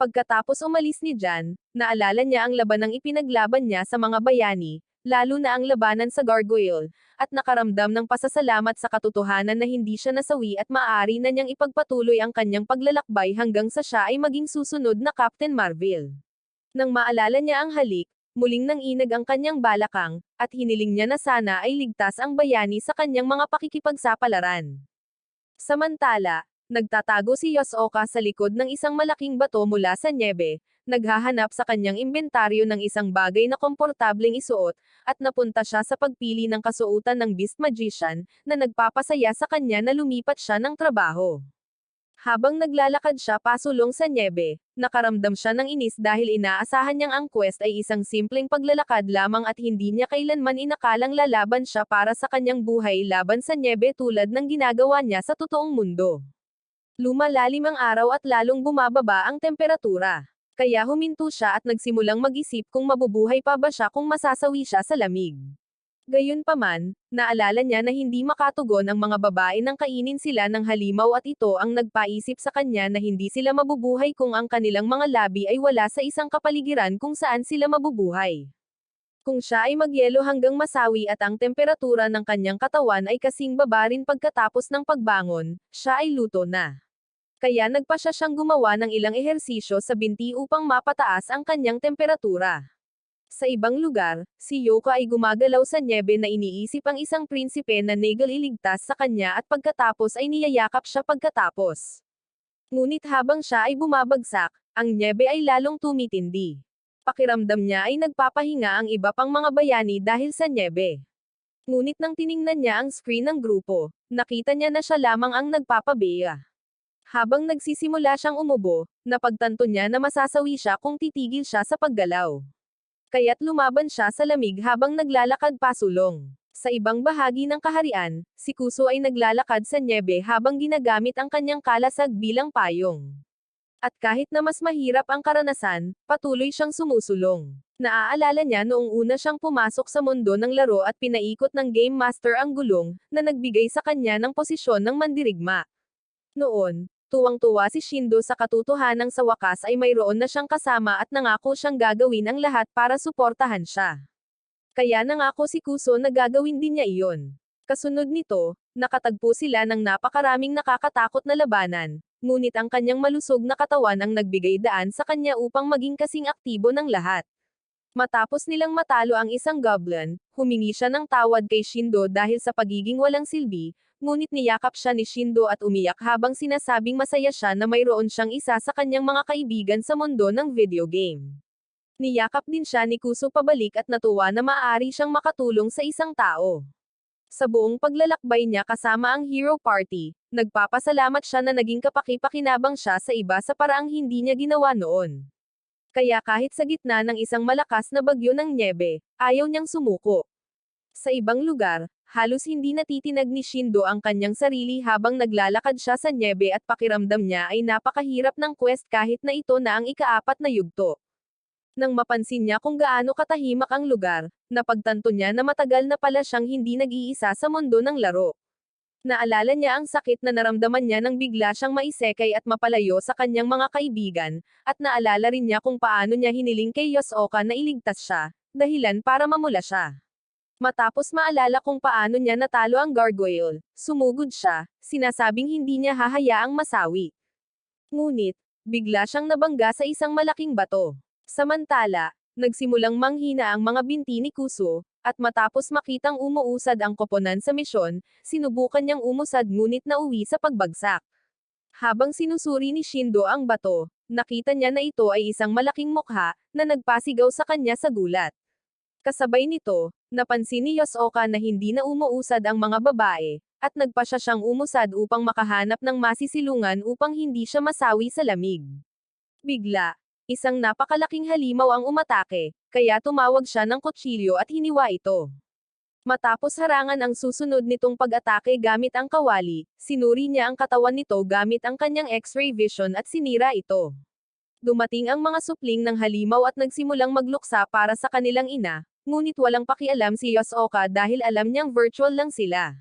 Speaker 1: Pagkatapos umalis ni Jan, naalala niya ang labanang ipinaglaban niya sa mga bayani, lalo na ang labanan sa gargoyle, at nakaramdam ng pasasalamat sa katotohanan na hindi siya nasawi at maaari na niyang ipagpatuloy ang kanyang paglalakbay hanggang sa siya ay maging susunod na Captain Marvel. Nang maalala niya ang halik, muling nanginag ang kanyang balakang, at hiniling niya na sana ay ligtas ang bayani sa kanyang mga pakikipagsapalaran. Samantala, nagtatago si Yosuoka sa likod ng isang malaking bato mula sa nyebe, naghahanap sa kanyang inventaryo ng isang bagay na komportableng isuot, at napunta siya sa pagpili ng kasuotan ng Beast Magician, na nagpapasaya sa kanya na lumipat siya ng trabaho. Habang naglalakad siya pasulong sa nyebe, nakaramdam siya ng inis dahil inaasahan niyang ang quest ay isang simpleng paglalakad lamang at hindi niya kailanman inakalang lalaban siya para sa kanyang buhay laban sa nyebe tulad ng ginagawa niya sa totoong mundo. Lumalalim ang araw at lalong bumababa ang temperatura. Kaya huminto siya at nagsimulang mag-isip kung mabubuhay pa ba siya kung masasawi siya sa lamig. Gayunpaman, naalala niya na hindi makatugon ang mga babae nang kainin sila ng halimaw at ito ang nagpaisip sa kanya na hindi sila mabubuhay kung ang kanilang mga labi ay wala sa isang kapaligiran kung saan sila mabubuhay. Kung siya ay magyelo hanggang masawi at ang temperatura ng kanyang katawan ay kasing baba rin pagkatapos ng pagbangon, siya ay luto na. Kaya nagpasya siyang gumawa ng ilang ehersisyo sa binti upang mapataas ang kanyang temperatura. Sa ibang lugar, si Yoko ay gumagalaw sa nyebe na iniisip ang isang prinsipe na Nagel iligtas sa kanya at pagkatapos ay niyayakap siya pagkatapos. Ngunit habang siya ay bumabagsak, ang nyebe ay lalong tumitindi. Pakiramdam niya ay nagpapahinga ang iba pang mga bayani dahil sa nyebe. Ngunit nang tiningnan niya ang screen ng grupo, nakita niya na siya lamang ang nagpapabeya. Habang nagsisimula siyang umubo, napagtanto niya na masasawi siya kung titigil siya sa paggalaw. Kaya't lumaban siya sa lamig habang naglalakad pasulong. Sa ibang bahagi ng kaharian, si Kuso ay naglalakad sa nyebe habang ginagamit ang kanyang kalasag bilang payong. At kahit na mas mahirap ang karanasan, patuloy siyang sumusulong. Naaalala niya noong una siyang pumasok sa mundo ng laro at pinaikot ng Game Master ang gulong, na nagbigay sa kanya ng posisyon ng mandirigma. Noon, tuwang-tuwa si Shindo sa katotohanang sa wakas ay mayroon na siyang kasama at nangako siyang gagawin ang lahat para suportahan siya. Kaya nangako si Kuso na gagawin din niya iyon. Kasunod nito, nakatagpo sila ng napakaraming nakakatakot na labanan, ngunit ang kanyang malusog na katawan ang nagbigay daan sa kanya upang maging kasing aktibo ng lahat. Matapos nilang matalo ang isang goblin, humingi siya ng tawad kay Shindo dahil sa pagiging walang silbi, ngunit niyakap siya ni Shindo at umiyak habang sinasabing masaya siya na mayroon siyang isa sa kanyang mga kaibigan sa mundo ng video game. Niyakap din siya ni Kuso pabalik at natuwa na maaari siyang makatulong sa isang tao. Sa buong paglalakbay niya kasama ang Hero Party, nagpapasalamat siya na naging kapaki-pakinabang siya sa iba sa paraang hindi niya ginawa noon. Kaya kahit sa gitna ng isang malakas na bagyo ng nyebe, ayaw niyang sumuko. Sa ibang lugar, halos hindi natitinag ni Shindo ang kanyang sarili habang naglalakad siya sa nyebe at pakiramdam niya ay napakahirap ng quest kahit na ito na ang ikaapat na yugto. Nang mapansin niya kung gaano katahimik ang lugar, napagtanto niya na matagal na pala siyang hindi nag-iisa sa mundo ng laro. Naalala niya ang sakit na naramdaman niya nang bigla siyang maisekay at mapalayo sa kanyang mga kaibigan, at naalala rin niya kung paano niya hiniling kay Yosoka na iligtas siya, dahilan para mamula siya. Matapos maalala kung paano niya natalo ang gargoyle, sumugod siya, sinasabing hindi niya hahayaang masawi. Ngunit, bigla siyang nabangga sa isang malaking bato. Samantala, nagsimulang manghina ang mga binti ni Kuso, at matapos makitang umuusad ang koponan sa misyon, sinubukan niyang umusad ngunit nauwi sa pagbagsak. Habang sinusuri ni Shindo ang bato, nakita niya na ito ay isang malaking mukha, na nagpasigaw sa kanya sa gulat. Kasabay nito, napansin ni Yosoka na hindi na umuusad ang mga babae, at nagpasya siyang umusad upang makahanap ng masisilungan upang hindi siya masawi sa lamig. Bigla, isang napakalaking halimaw ang umatake, kaya tumawag siya ng kutsilyo at hiniwa ito. Matapos harangan ang susunod nitong pag-atake gamit ang kawali, sinuri niya ang katawan nito gamit ang kanyang X-ray vision at sinira ito. Dumating ang mga supling ng halimaw at nagsimulang magluksa para sa kanilang ina, ngunit walang pakialam si Yosoka dahil alam niyang virtual lang sila.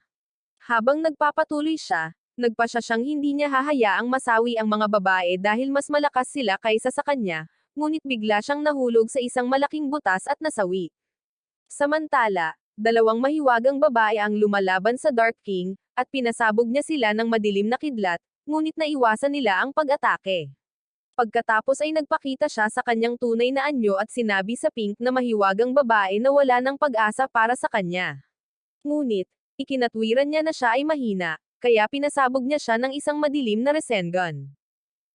Speaker 1: Habang nagpapatuloy siya, nagpasya siyang hindi niya hahayaang masawi ang mga babae dahil mas malakas sila kaysa sa kanya, ngunit bigla siyang nahulog sa isang malaking butas at nasawi. Samantala, dalawang mahiwagang babae ang lumalaban sa Dark King, at pinasabog niya sila ng madilim na kidlat, ngunit naiwasan nila ang pag-atake. Pagkatapos ay nagpakita siya sa kanyang tunay na anyo at sinabi sa Pink na mahiwagang babae na wala ng pag-asa para sa kanya. Ngunit, ikinatwiran niya na siya ay mahina, kaya pinasabog niya siya ng isang madilim na Rasengan.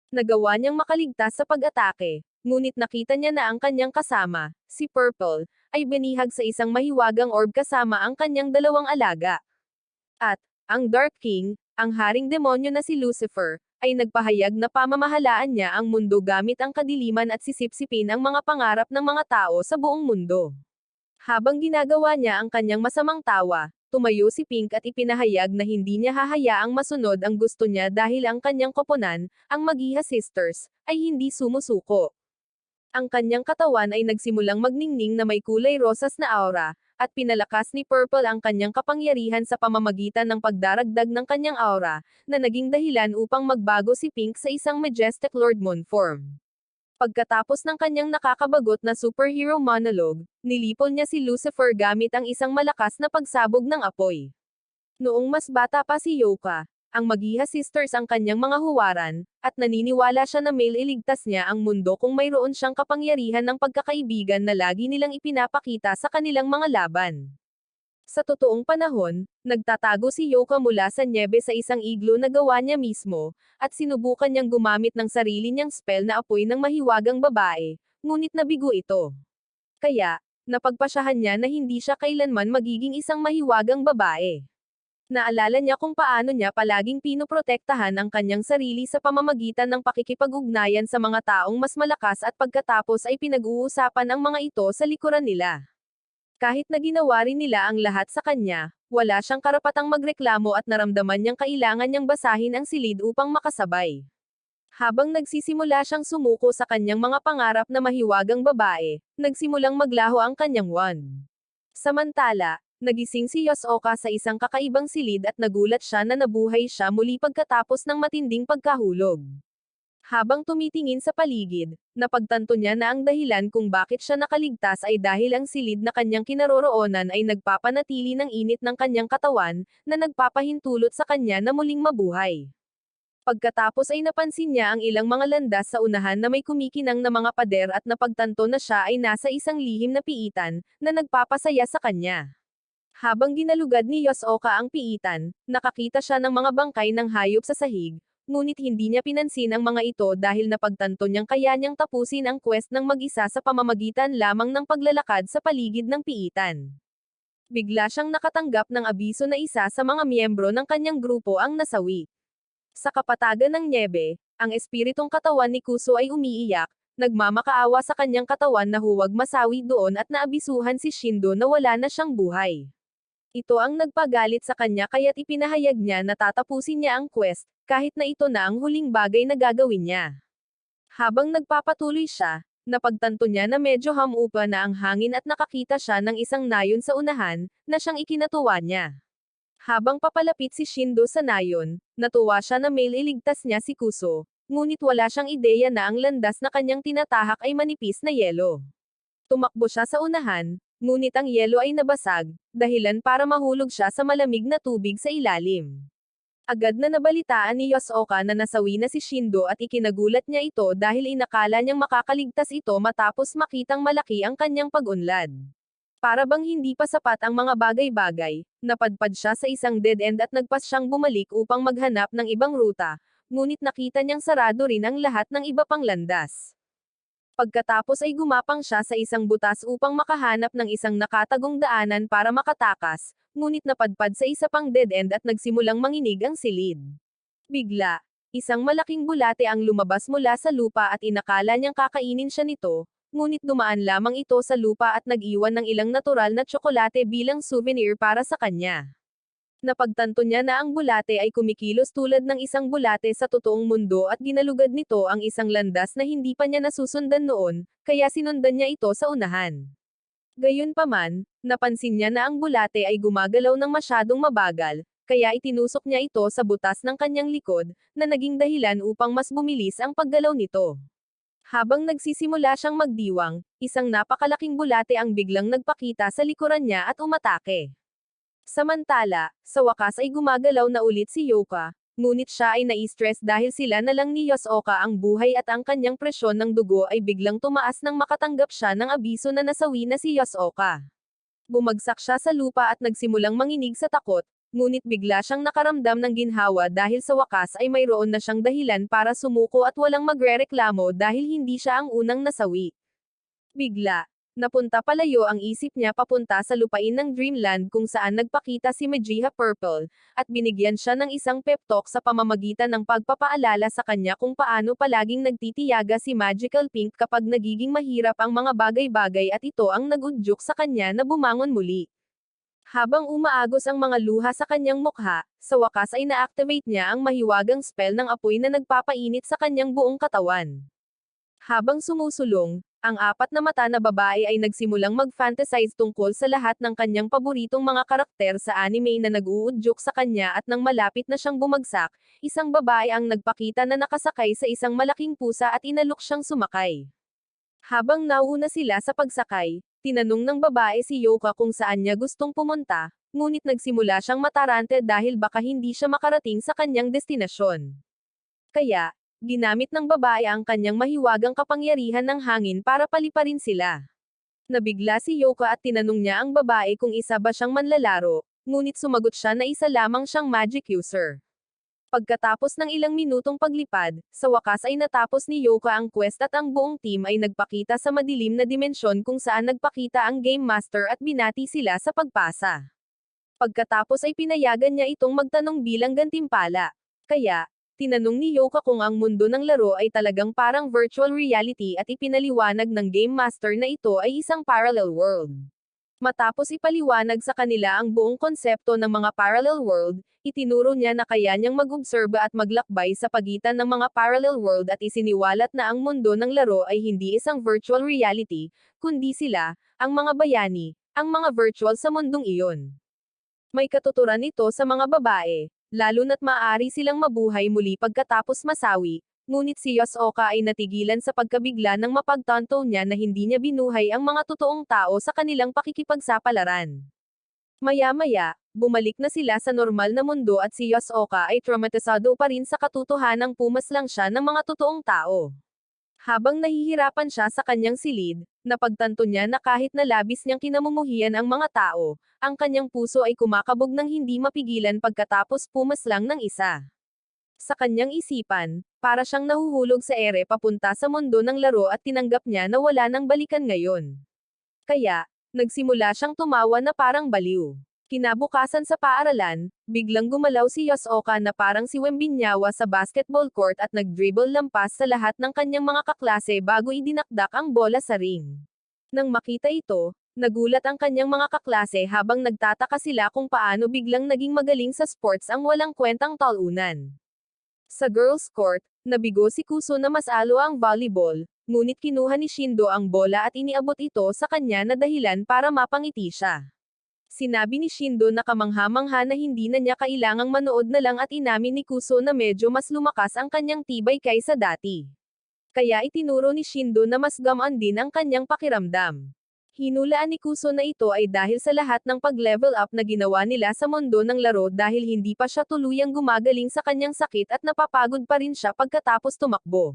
Speaker 1: Nagawa niyang makaligtas sa pag-atake, ngunit nakita niya na ang kanyang kasama, si Purple, ay binihag sa isang mahiwagang orb kasama ang kanyang dalawang alaga. At, ang Dark King, ang haring demonyo na si Lucifer, ay nagpahayag na pamamahalaan niya ang mundo gamit ang kadiliman at sisipsipin ang mga pangarap ng mga tao sa buong mundo. Habang ginagawa niya ang kanyang masamang tawa, tumayo si Pink at ipinahayag na hindi niya hahayaang masunod ang gusto niya dahil ang kanyang koponan, ang Magiha Sisters, ay hindi sumusuko. Ang kanyang katawan ay nagsimulang magningning na may kulay rosas na aura, at pinalakas ni Purple ang kanyang kapangyarihan sa pamamagitan ng pagdaragdag ng kanyang aura, na naging dahilan upang magbago si Pink sa isang majestic Lord Moon form. Pagkatapos ng kanyang nakakabagot na superhero monologue, nilipol niya si Lucifer gamit ang isang malakas na pagsabog ng apoy. Noong mas bata pa si Yoka, ang Magiha Sisters ang kanyang mga huwaran, at naniniwala siya na mailigtas niya ang mundo kung mayroon siyang kapangyarihan ng pagkakaibigan na lagi nilang ipinapakita sa kanilang mga laban. Sa totoong panahon, nagtatago si Yoka mula sa nyebe sa isang iglo na gawa niya mismo, at sinubukan niyang gumamit ng sarili niyang spell na apoy ng mahiwagang babae, ngunit nabigo ito. Kaya, napagpasyahan niya na hindi siya kailanman magiging isang mahiwagang babae. Naalala niya kung paano niya palaging pinoprotektahan ang kanyang sarili sa pamamagitan ng pakikipag-ugnayan sa mga taong mas malakas at pagkatapos ay pinag-uusapan ang mga ito sa likuran nila. Kahit na ginawa rin nila ang lahat sa kanya, wala siyang karapatang magreklamo at naramdaman niyang kailangan niyang basahin ang silid upang makasabay. Habang nagsisimula siyang sumuko sa kanyang mga pangarap na mahiwagang babae, nagsimulang maglaho ang kanyang wand. Samantala, nagising si Yosoka sa isang kakaibang silid at nagulat siya na nabuhay siya muli pagkatapos ng matinding pagkahulog. Habang tumitingin sa paligid, napagtanto niya na ang dahilan kung bakit siya nakaligtas ay dahil ang silid na kanyang kinaroroonan ay nagpapanatili ng init ng kanyang katawan, na nagpapahintulot sa kanya na muling mabuhay. Pagkatapos ay napansin niya ang ilang mga landas sa unahan na may kumikinang na mga pader at napagtanto na siya ay nasa isang lihim na piitan, na nagpapasaya sa kanya. Habang ginalugad ni Yosoka ang piitan, nakakita siya ng mga bangkay ng hayop sa sahig, ngunit hindi niya pinansin ang mga ito dahil napagtanto niyang kaya niyang tapusin ang quest ng mag-isa sa pamamagitan lamang ng paglalakad sa paligid ng piitan. Bigla siyang nakatanggap ng abiso na isa sa mga miyembro ng kanyang grupo ang nasawi. Sa kapatagan ng nyebe, ang espiritong katawan ni Kuso ay umiiyak, nagmamakaawa sa kanyang katawan na huwag masawi doon at naabisuhan si Shindo na wala na siyang buhay. Ito ang nagpagalit sa kanya kaya't ipinahayag niya na tatapusin niya ang quest, kahit na ito na ang huling bagay na gagawin niya. Habang nagpapatuloy siya, napagtanto niya na medyo hamupa na ang hangin at nakakita siya ng isang nayon sa unahan, na siyang ikinatuwa niya. Habang papalapit si Shindo sa nayon, natuwa siya na mailigtas niya si Kuso, ngunit wala siyang ideya na ang landas na kanyang tinatahak ay manipis na yelo. Tumakbo siya sa unahan, ngunit ang yelo ay nabasag, dahilan para mahulog siya sa malamig na tubig sa ilalim. Agad na nabalitaan ni Yosoka na nasawi na si Shindo at ikinagulat niya ito dahil inakala niyang makakaligtas ito matapos makitang malaki ang kanyang pag-unlad. Para bang hindi pa sapat ang mga bagay-bagay, napadpad siya sa isang dead end at nagpas siyang bumalik upang maghanap ng ibang ruta, ngunit nakita niyang sarado rin ang lahat ng iba pang landas. Pagkatapos ay gumapang siya sa isang butas upang makahanap ng isang nakatagong daanan para makatakas, ngunit napadpad sa isa pang dead end at nagsimulang manginig ang silid. Bigla, isang malaking bulate ang lumabas mula sa lupa at inakala niyang kakainin siya nito, ngunit dumaan lamang ito sa lupa at nag-iwan ng ilang natural na tsokolate bilang souvenir para sa kanya. Napagtanto niya na ang bulate ay kumikilos tulad ng isang bulate sa totoong mundo at ginalugad nito ang isang landas na hindi pa niya nasusundan noon, kaya sinundan niya ito sa unahan. Gayunpaman, napansin niya na ang bulate ay gumagalaw ng masyadong mabagal, kaya itinusok niya ito sa butas ng kanyang likod, na naging dahilan upang mas bumilis ang paggalaw nito. Habang nagsisimula siyang magdiwang, isang napakalaking bulate ang biglang nagpakita sa likuran niya at umatake. Samantala, sa wakas ay gumagalaw na ulit si Yoka, ngunit siya ay nai-stress dahil sila na lang ni Yosoka ang buhay at ang kanyang presyon ng dugo ay biglang tumaas nang makatanggap siya ng abiso na nasawi na si Yosoka. Bumagsak siya sa lupa at nagsimulang manginig sa takot, ngunit bigla siyang nakaramdam ng ginhawa dahil sa wakas ay mayroon na siyang dahilan para sumuko at walang magrereklamo dahil hindi siya ang unang nasawi. Bigla, napunta palayo ang isip niya papunta sa lupain ng Dreamland kung saan nagpakita si Majiha Purple, at binigyan siya ng isang pep talk sa pamamagitan ng pagpapaalala sa kanya kung paano palaging nagtitiyaga si Magical Pink kapag nagiging mahirap ang mga bagay-bagay at ito ang nagudyok sa kanya na bumangon muli. Habang umaagos ang mga luha sa kanyang mukha, sa wakas ay na-activate niya ang mahiwagang spell ng apoy na nagpapainit sa kanyang buong katawan. Habang sumusulong, ang apat na mata na babae ay nagsimulang mag-fantasize tungkol sa lahat ng kanyang paboritong mga karakter sa anime na nag-uudyok sa kanya at nang malapit na siyang bumagsak, isang babae ang nagpakita na nakasakay sa isang malaking pusa at inalok siyang sumakay. Habang nauna sila sa pagsakay, tinanong ng babae si Yoka kung saan niya gustong pumunta, ngunit nagsimula siyang matarante dahil baka hindi siya makarating sa kanyang destinasyon. Kaya, ginamit ng babae ang kanyang mahiwagang kapangyarihan ng hangin para paliparin sila. Nabigla si Yoka at tinanong niya ang babae kung isa ba siyang manlalaro, ngunit sumagot siya na isa lamang siyang magic user. Pagkatapos ng ilang minutong paglipad, sa wakas ay natapos ni Yoka ang quest at ang buong team ay nagpakita sa madilim na dimensyon kung saan nagpakita ang Game Master at binati sila sa pagpasa. Pagkatapos ay pinayagan niya itong magtanong bilang gantimpala. Kaya, tinanong ni Yoka kung ang mundo ng laro ay talagang parang virtual reality at ipinaliwanag ng Game Master na ito ay isang parallel world. Matapos ipaliwanag sa kanila ang buong konsepto ng mga parallel world, itinuro niya na kaya niyang mag-obserba at maglakbay sa pagitan ng mga parallel world at isiniwalat na ang mundo ng laro ay hindi isang virtual reality, kundi sila, ang mga bayani, ang mga virtual sa mundong iyon. May katuturan ito sa mga babae, lalo na't maaari silang mabuhay muli pagkatapos masawi, ngunit si Yosoka ay natigilan sa pagkabigla nang mapagtanto niya na hindi niya binuhay ang mga totoong tao sa kanilang pakikipagsapalaran. Maya-maya, bumalik na sila sa normal na mundo at si Yosoka ay traumatisado pa rin sa katotohanang pumaslang siya ng mga totoong tao. Habang nahihirapan siya sa kanyang silid, napagtanto niya na kahit na labis niyang kinamumuhian ang mga tao, ang kanyang puso ay kumakabog ng hindi mapigilan pagkatapos pumaslang ng isa. Sa kanyang isipan, para siyang nahuhulog sa ere papunta sa mundo ng laro at tinanggap niya na wala nang balikan ngayon. Kaya, nagsimula siyang tumawa na parang baliw. Kinabukasan sa paaralan, biglang gumalaw si Yosoka na parang si Wembinyawa sa basketball court at nag-dribble lampas sa lahat ng kanyang mga kaklase bago idinakdak ang bola sa ring. Nang makita ito, nagulat ang kanyang mga kaklase habang nagtataka sila kung paano biglang naging magaling sa sports ang walang kwentang talunan. Sa girls' court, nabigo si Kuso na mas alo ang volleyball, ngunit kinuha ni Shindo ang bola at iniabot ito sa kanya na dahilan para mapangiti siya. Sinabi ni Shindo na kamangha-mangha na hindi na niya kailangang manood na lang at inamin ni Kuso na medyo mas lumakas ang kanyang tibay kaysa dati. Kaya itinuro ni Shindo na mas gamaan din ang kanyang pakiramdam. Hinulaan ni Kuso na ito ay dahil sa lahat ng pag-level up na ginawa nila sa mundo ng laro dahil hindi pa siya tuluyang gumagaling sa kanyang sakit at napapagod pa rin siya pagkatapos tumakbo.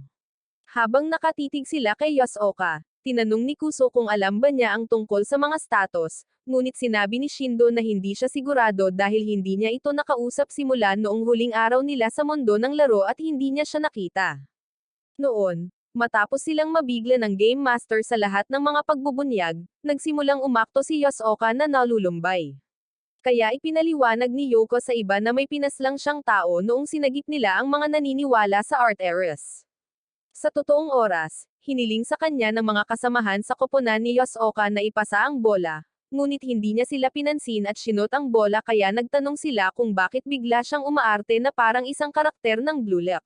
Speaker 1: Habang nakatitig sila kay Yosoka, tinanong ni Kuso kung alam ba niya ang tungkol sa mga status, ngunit sinabi ni Shindo na hindi siya sigurado dahil hindi niya ito nakausap simula noong huling araw nila sa mundo ng laro at hindi niya siya nakita. Noon, matapos silang mabigla ng Game Master sa lahat ng mga pagbubunyag, nagsimulang umakto si Yosoka na nalulumbay. Kaya ipinaliwanag ni Yoko sa iba na may pinaslang siyang tao noong sinagip nila ang mga naniniwala sa art heiress. Sa totoong oras, hiniling sa kanya ng mga kasamahan sa koponan ni Yosoka na ipasa ang bola, ngunit hindi niya sila pinansin at sinot ang bola kaya nagtanong sila kung bakit bigla siyang umaarte na parang isang karakter ng Blue Lock.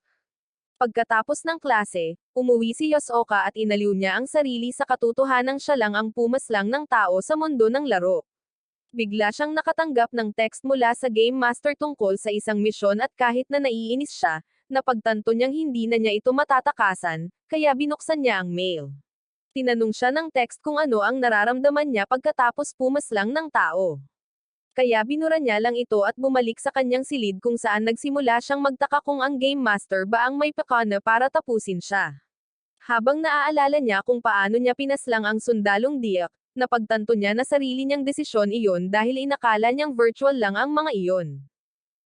Speaker 1: Pagkatapos ng klase, umuwi si Yosoka at inaliw niya ang sarili sa katotohanang siya lang ang pumaslang ng tao sa mundo ng laro. Bigla siyang nakatanggap ng text mula sa Game Master tungkol sa isang misyon at kahit na naiinis siya, napagtanto niyang hindi na niya ito matatakasan, kaya binuksan niya ang mail. Tinanong siya ng text kung ano ang nararamdaman niya pagkatapos pumaslang ng tao. Kaya binura niya lang ito at bumalik sa kanyang silid kung saan nagsimula siyang magtaka kung ang Game Master ba ang may pakana para tapusin siya. Habang naaalala niya kung paano niya pinaslang ang sundalong Diak, napagtanto niya na sarili niyang desisyon iyon dahil inakala niyang virtual lang ang mga iyon.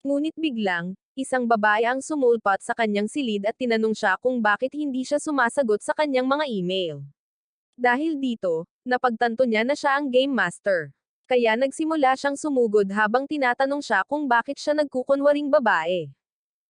Speaker 1: Ngunit biglang, isang babae ang sumulpat sa kanyang silid at tinanong siya kung bakit hindi siya sumasagot sa kanyang mga email. Dahil dito, napagtanto niya na siya ang Game Master. Kaya nagsimula siyang sumugod habang tinatanong siya kung bakit siya nagkukunwaring babae.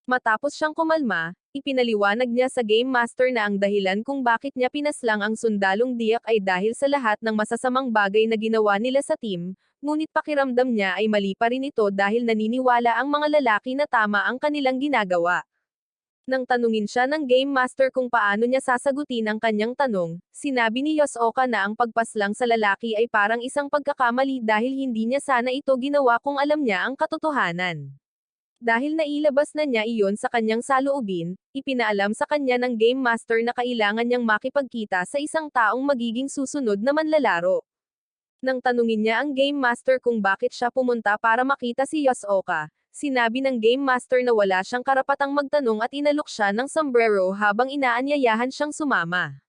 Speaker 1: Matapos siyang kumalma, ipinaliwanag niya sa Game Master na ang dahilan kung bakit niya pinaslang ang sundalong Diak ay dahil sa lahat ng masasamang bagay na ginawa nila sa team, ngunit pakiramdam niya ay mali pa rin ito dahil naniniwala ang mga lalaki na tama ang kanilang ginagawa. Nang tanungin siya ng Game Master kung paano niya sasagutin ang kanyang tanong, sinabi ni Yosoka na ang pagpaslang sa lalaki ay parang isang pagkakamali dahil hindi niya sana ito ginawa kung alam niya ang katotohanan. Dahil nailabas na niya iyon sa kanyang saloobin, ipinaalam sa kanya ng Game Master na kailangan niyang makipagkita sa isang taong magiging susunod na manlalaro. Nang tanungin niya ang Game Master kung bakit siya pumunta para makita si Yosoka, sinabi ng Game Master na wala siyang karapatang magtanong at inalok siya ng sombrero habang inaanyayahan siyang sumama.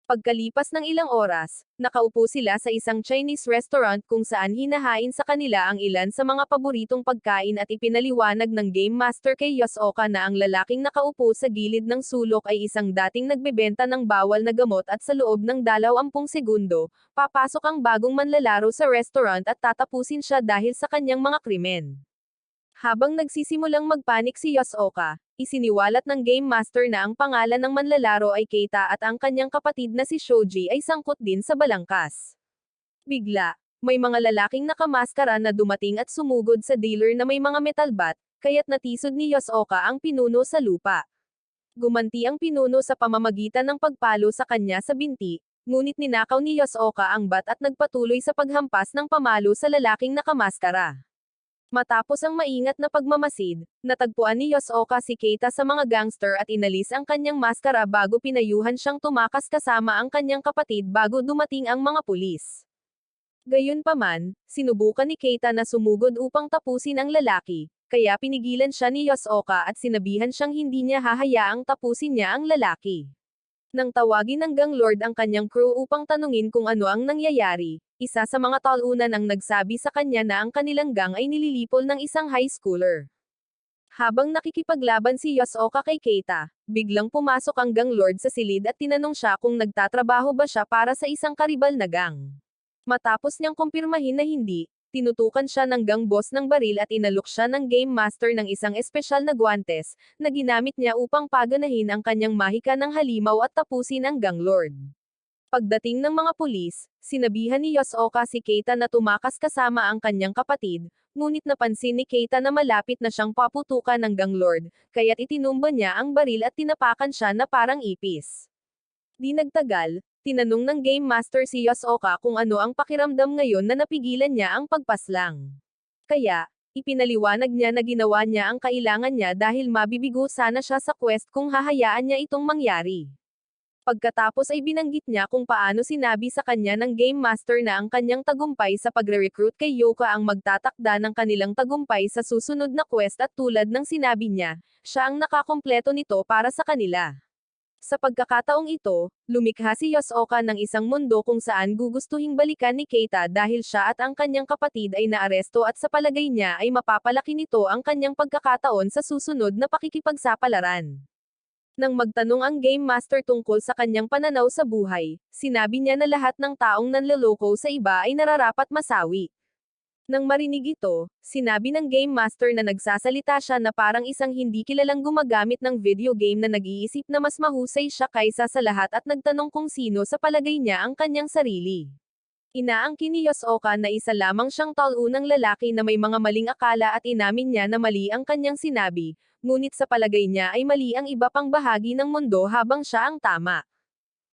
Speaker 1: Pagkalipas ng ilang oras, nakaupo sila sa isang Chinese restaurant kung saan hinahain sa kanila ang ilan sa mga paboritong pagkain at ipinaliwanag ng Game Master kay Yosoka na ang lalaking nakaupo sa gilid ng sulok ay isang dating nagbebenta ng bawal na gamot at sa loob ng 20 segundo, papasok ang bagong manlalaro sa restaurant at tatapusin siya dahil sa kanyang mga krimen. Habang nagsisimulang magpanik si Yosoka, isiniwalat ng Game Master na ang pangalan ng manlalaro ay Keita at ang kanyang kapatid na si Shoji ay sangkot din sa balangkas. Bigla, may mga lalaking nakamaskara na dumating at sumugod sa dealer na may mga metal bat, kaya't natisod ni Yosoka ang pinuno sa lupa. Gumanti ang pinuno sa pamamagitan ng pagpalo sa kanya sa binti, ngunit ninakaw ni Yosoka ang bat at nagpatuloy sa paghampas ng pamalo sa lalaking nakamaskara. Matapos ang maingat na pagmamasid, natagpuan ni Yosoka si Keita sa mga gangster at inalis ang kanyang maskara bago pinayuhan siyang tumakas kasama ang kanyang kapatid bago dumating ang mga pulis. Gayunpaman, sinubukan ni Keita na sumugod upang tapusin ang lalaki, kaya pinigilan siya ni Yosoka at sinabihan siyang hindi niya hahayaang tapusin niya ang lalaki. Nang tawagin ng Gang Lord ang kanyang crew upang tanungin kung ano ang nangyayari, isa sa mga talunan ang nagsabi sa kanya na ang kanilang gang ay nililipol ng isang high schooler. Habang nakikipaglaban si Yosuoka kay Keita, biglang pumasok ang gang lord sa silid at tinanong siya kung nagtatrabaho ba siya para sa isang karibal na gang. Matapos niyang kumpirmahin na hindi, tinutukan siya ng gang boss ng baril at inalok siya ng game master ng isang espesyal na guwantes, na ginamit niya upang paganahin ang kanyang mahika ng halimaw at tapusin ang gang lord. Pagdating ng mga pulis, sinabihan ni Yosuoka si Keita na tumakas kasama ang kanyang kapatid, ngunit napansin ni Keita na malapit na siyang paputukan ng gang lord, kaya't itinumba niya ang baril at tinapakan siya na parang ipis. Di nagtagal, tinanong ng Game Master si Yosuoka kung ano ang pakiramdam ngayon na napigilan niya ang pagpaslang. Kaya, ipinaliwanag niya na ginawa niya ang kailangan niya dahil mabibigo sana siya sa quest kung hahayaan niya itong mangyari. Pagkatapos ay binanggit niya kung paano sinabi sa kanya ng Game Master na ang kanyang tagumpay sa pagre-recruit kay Yoka ang magtatakda ng kanilang tagumpay sa susunod na quest at tulad ng sinabi niya, siya ang nakakumpleto nito para sa kanila. Sa pagkakataong ito, lumikha si Yosuoka ng isang mundo kung saan gugustuhing balikan ni Keita dahil siya at ang kanyang kapatid ay naaresto at sa palagay niya ay mapapalaki nito ang kanyang pagkakataon sa susunod na pakikipagsapalaran. Nang magtanong ang Game Master tungkol sa kanyang pananaw sa buhay, sinabi niya na lahat ng taong nanloloko sa iba ay nararapat masawi. Nang marinig ito, sinabi ng Game Master na nagsasalita siya na parang isang hindi kilalang gumagamit ng video game na nag-iisip na mas mahusay siya kaysa sa lahat at nagtanong kung sino sa palagay niya ang kanyang sarili. Inaangkin ni Yosuoka na isa lamang siyang taunang lalaki na may mga maling akala at inamin niya na mali ang kanyang sinabi, ngunit sa palagay niya ay mali ang iba pang bahagi ng mundo habang siya ang tama.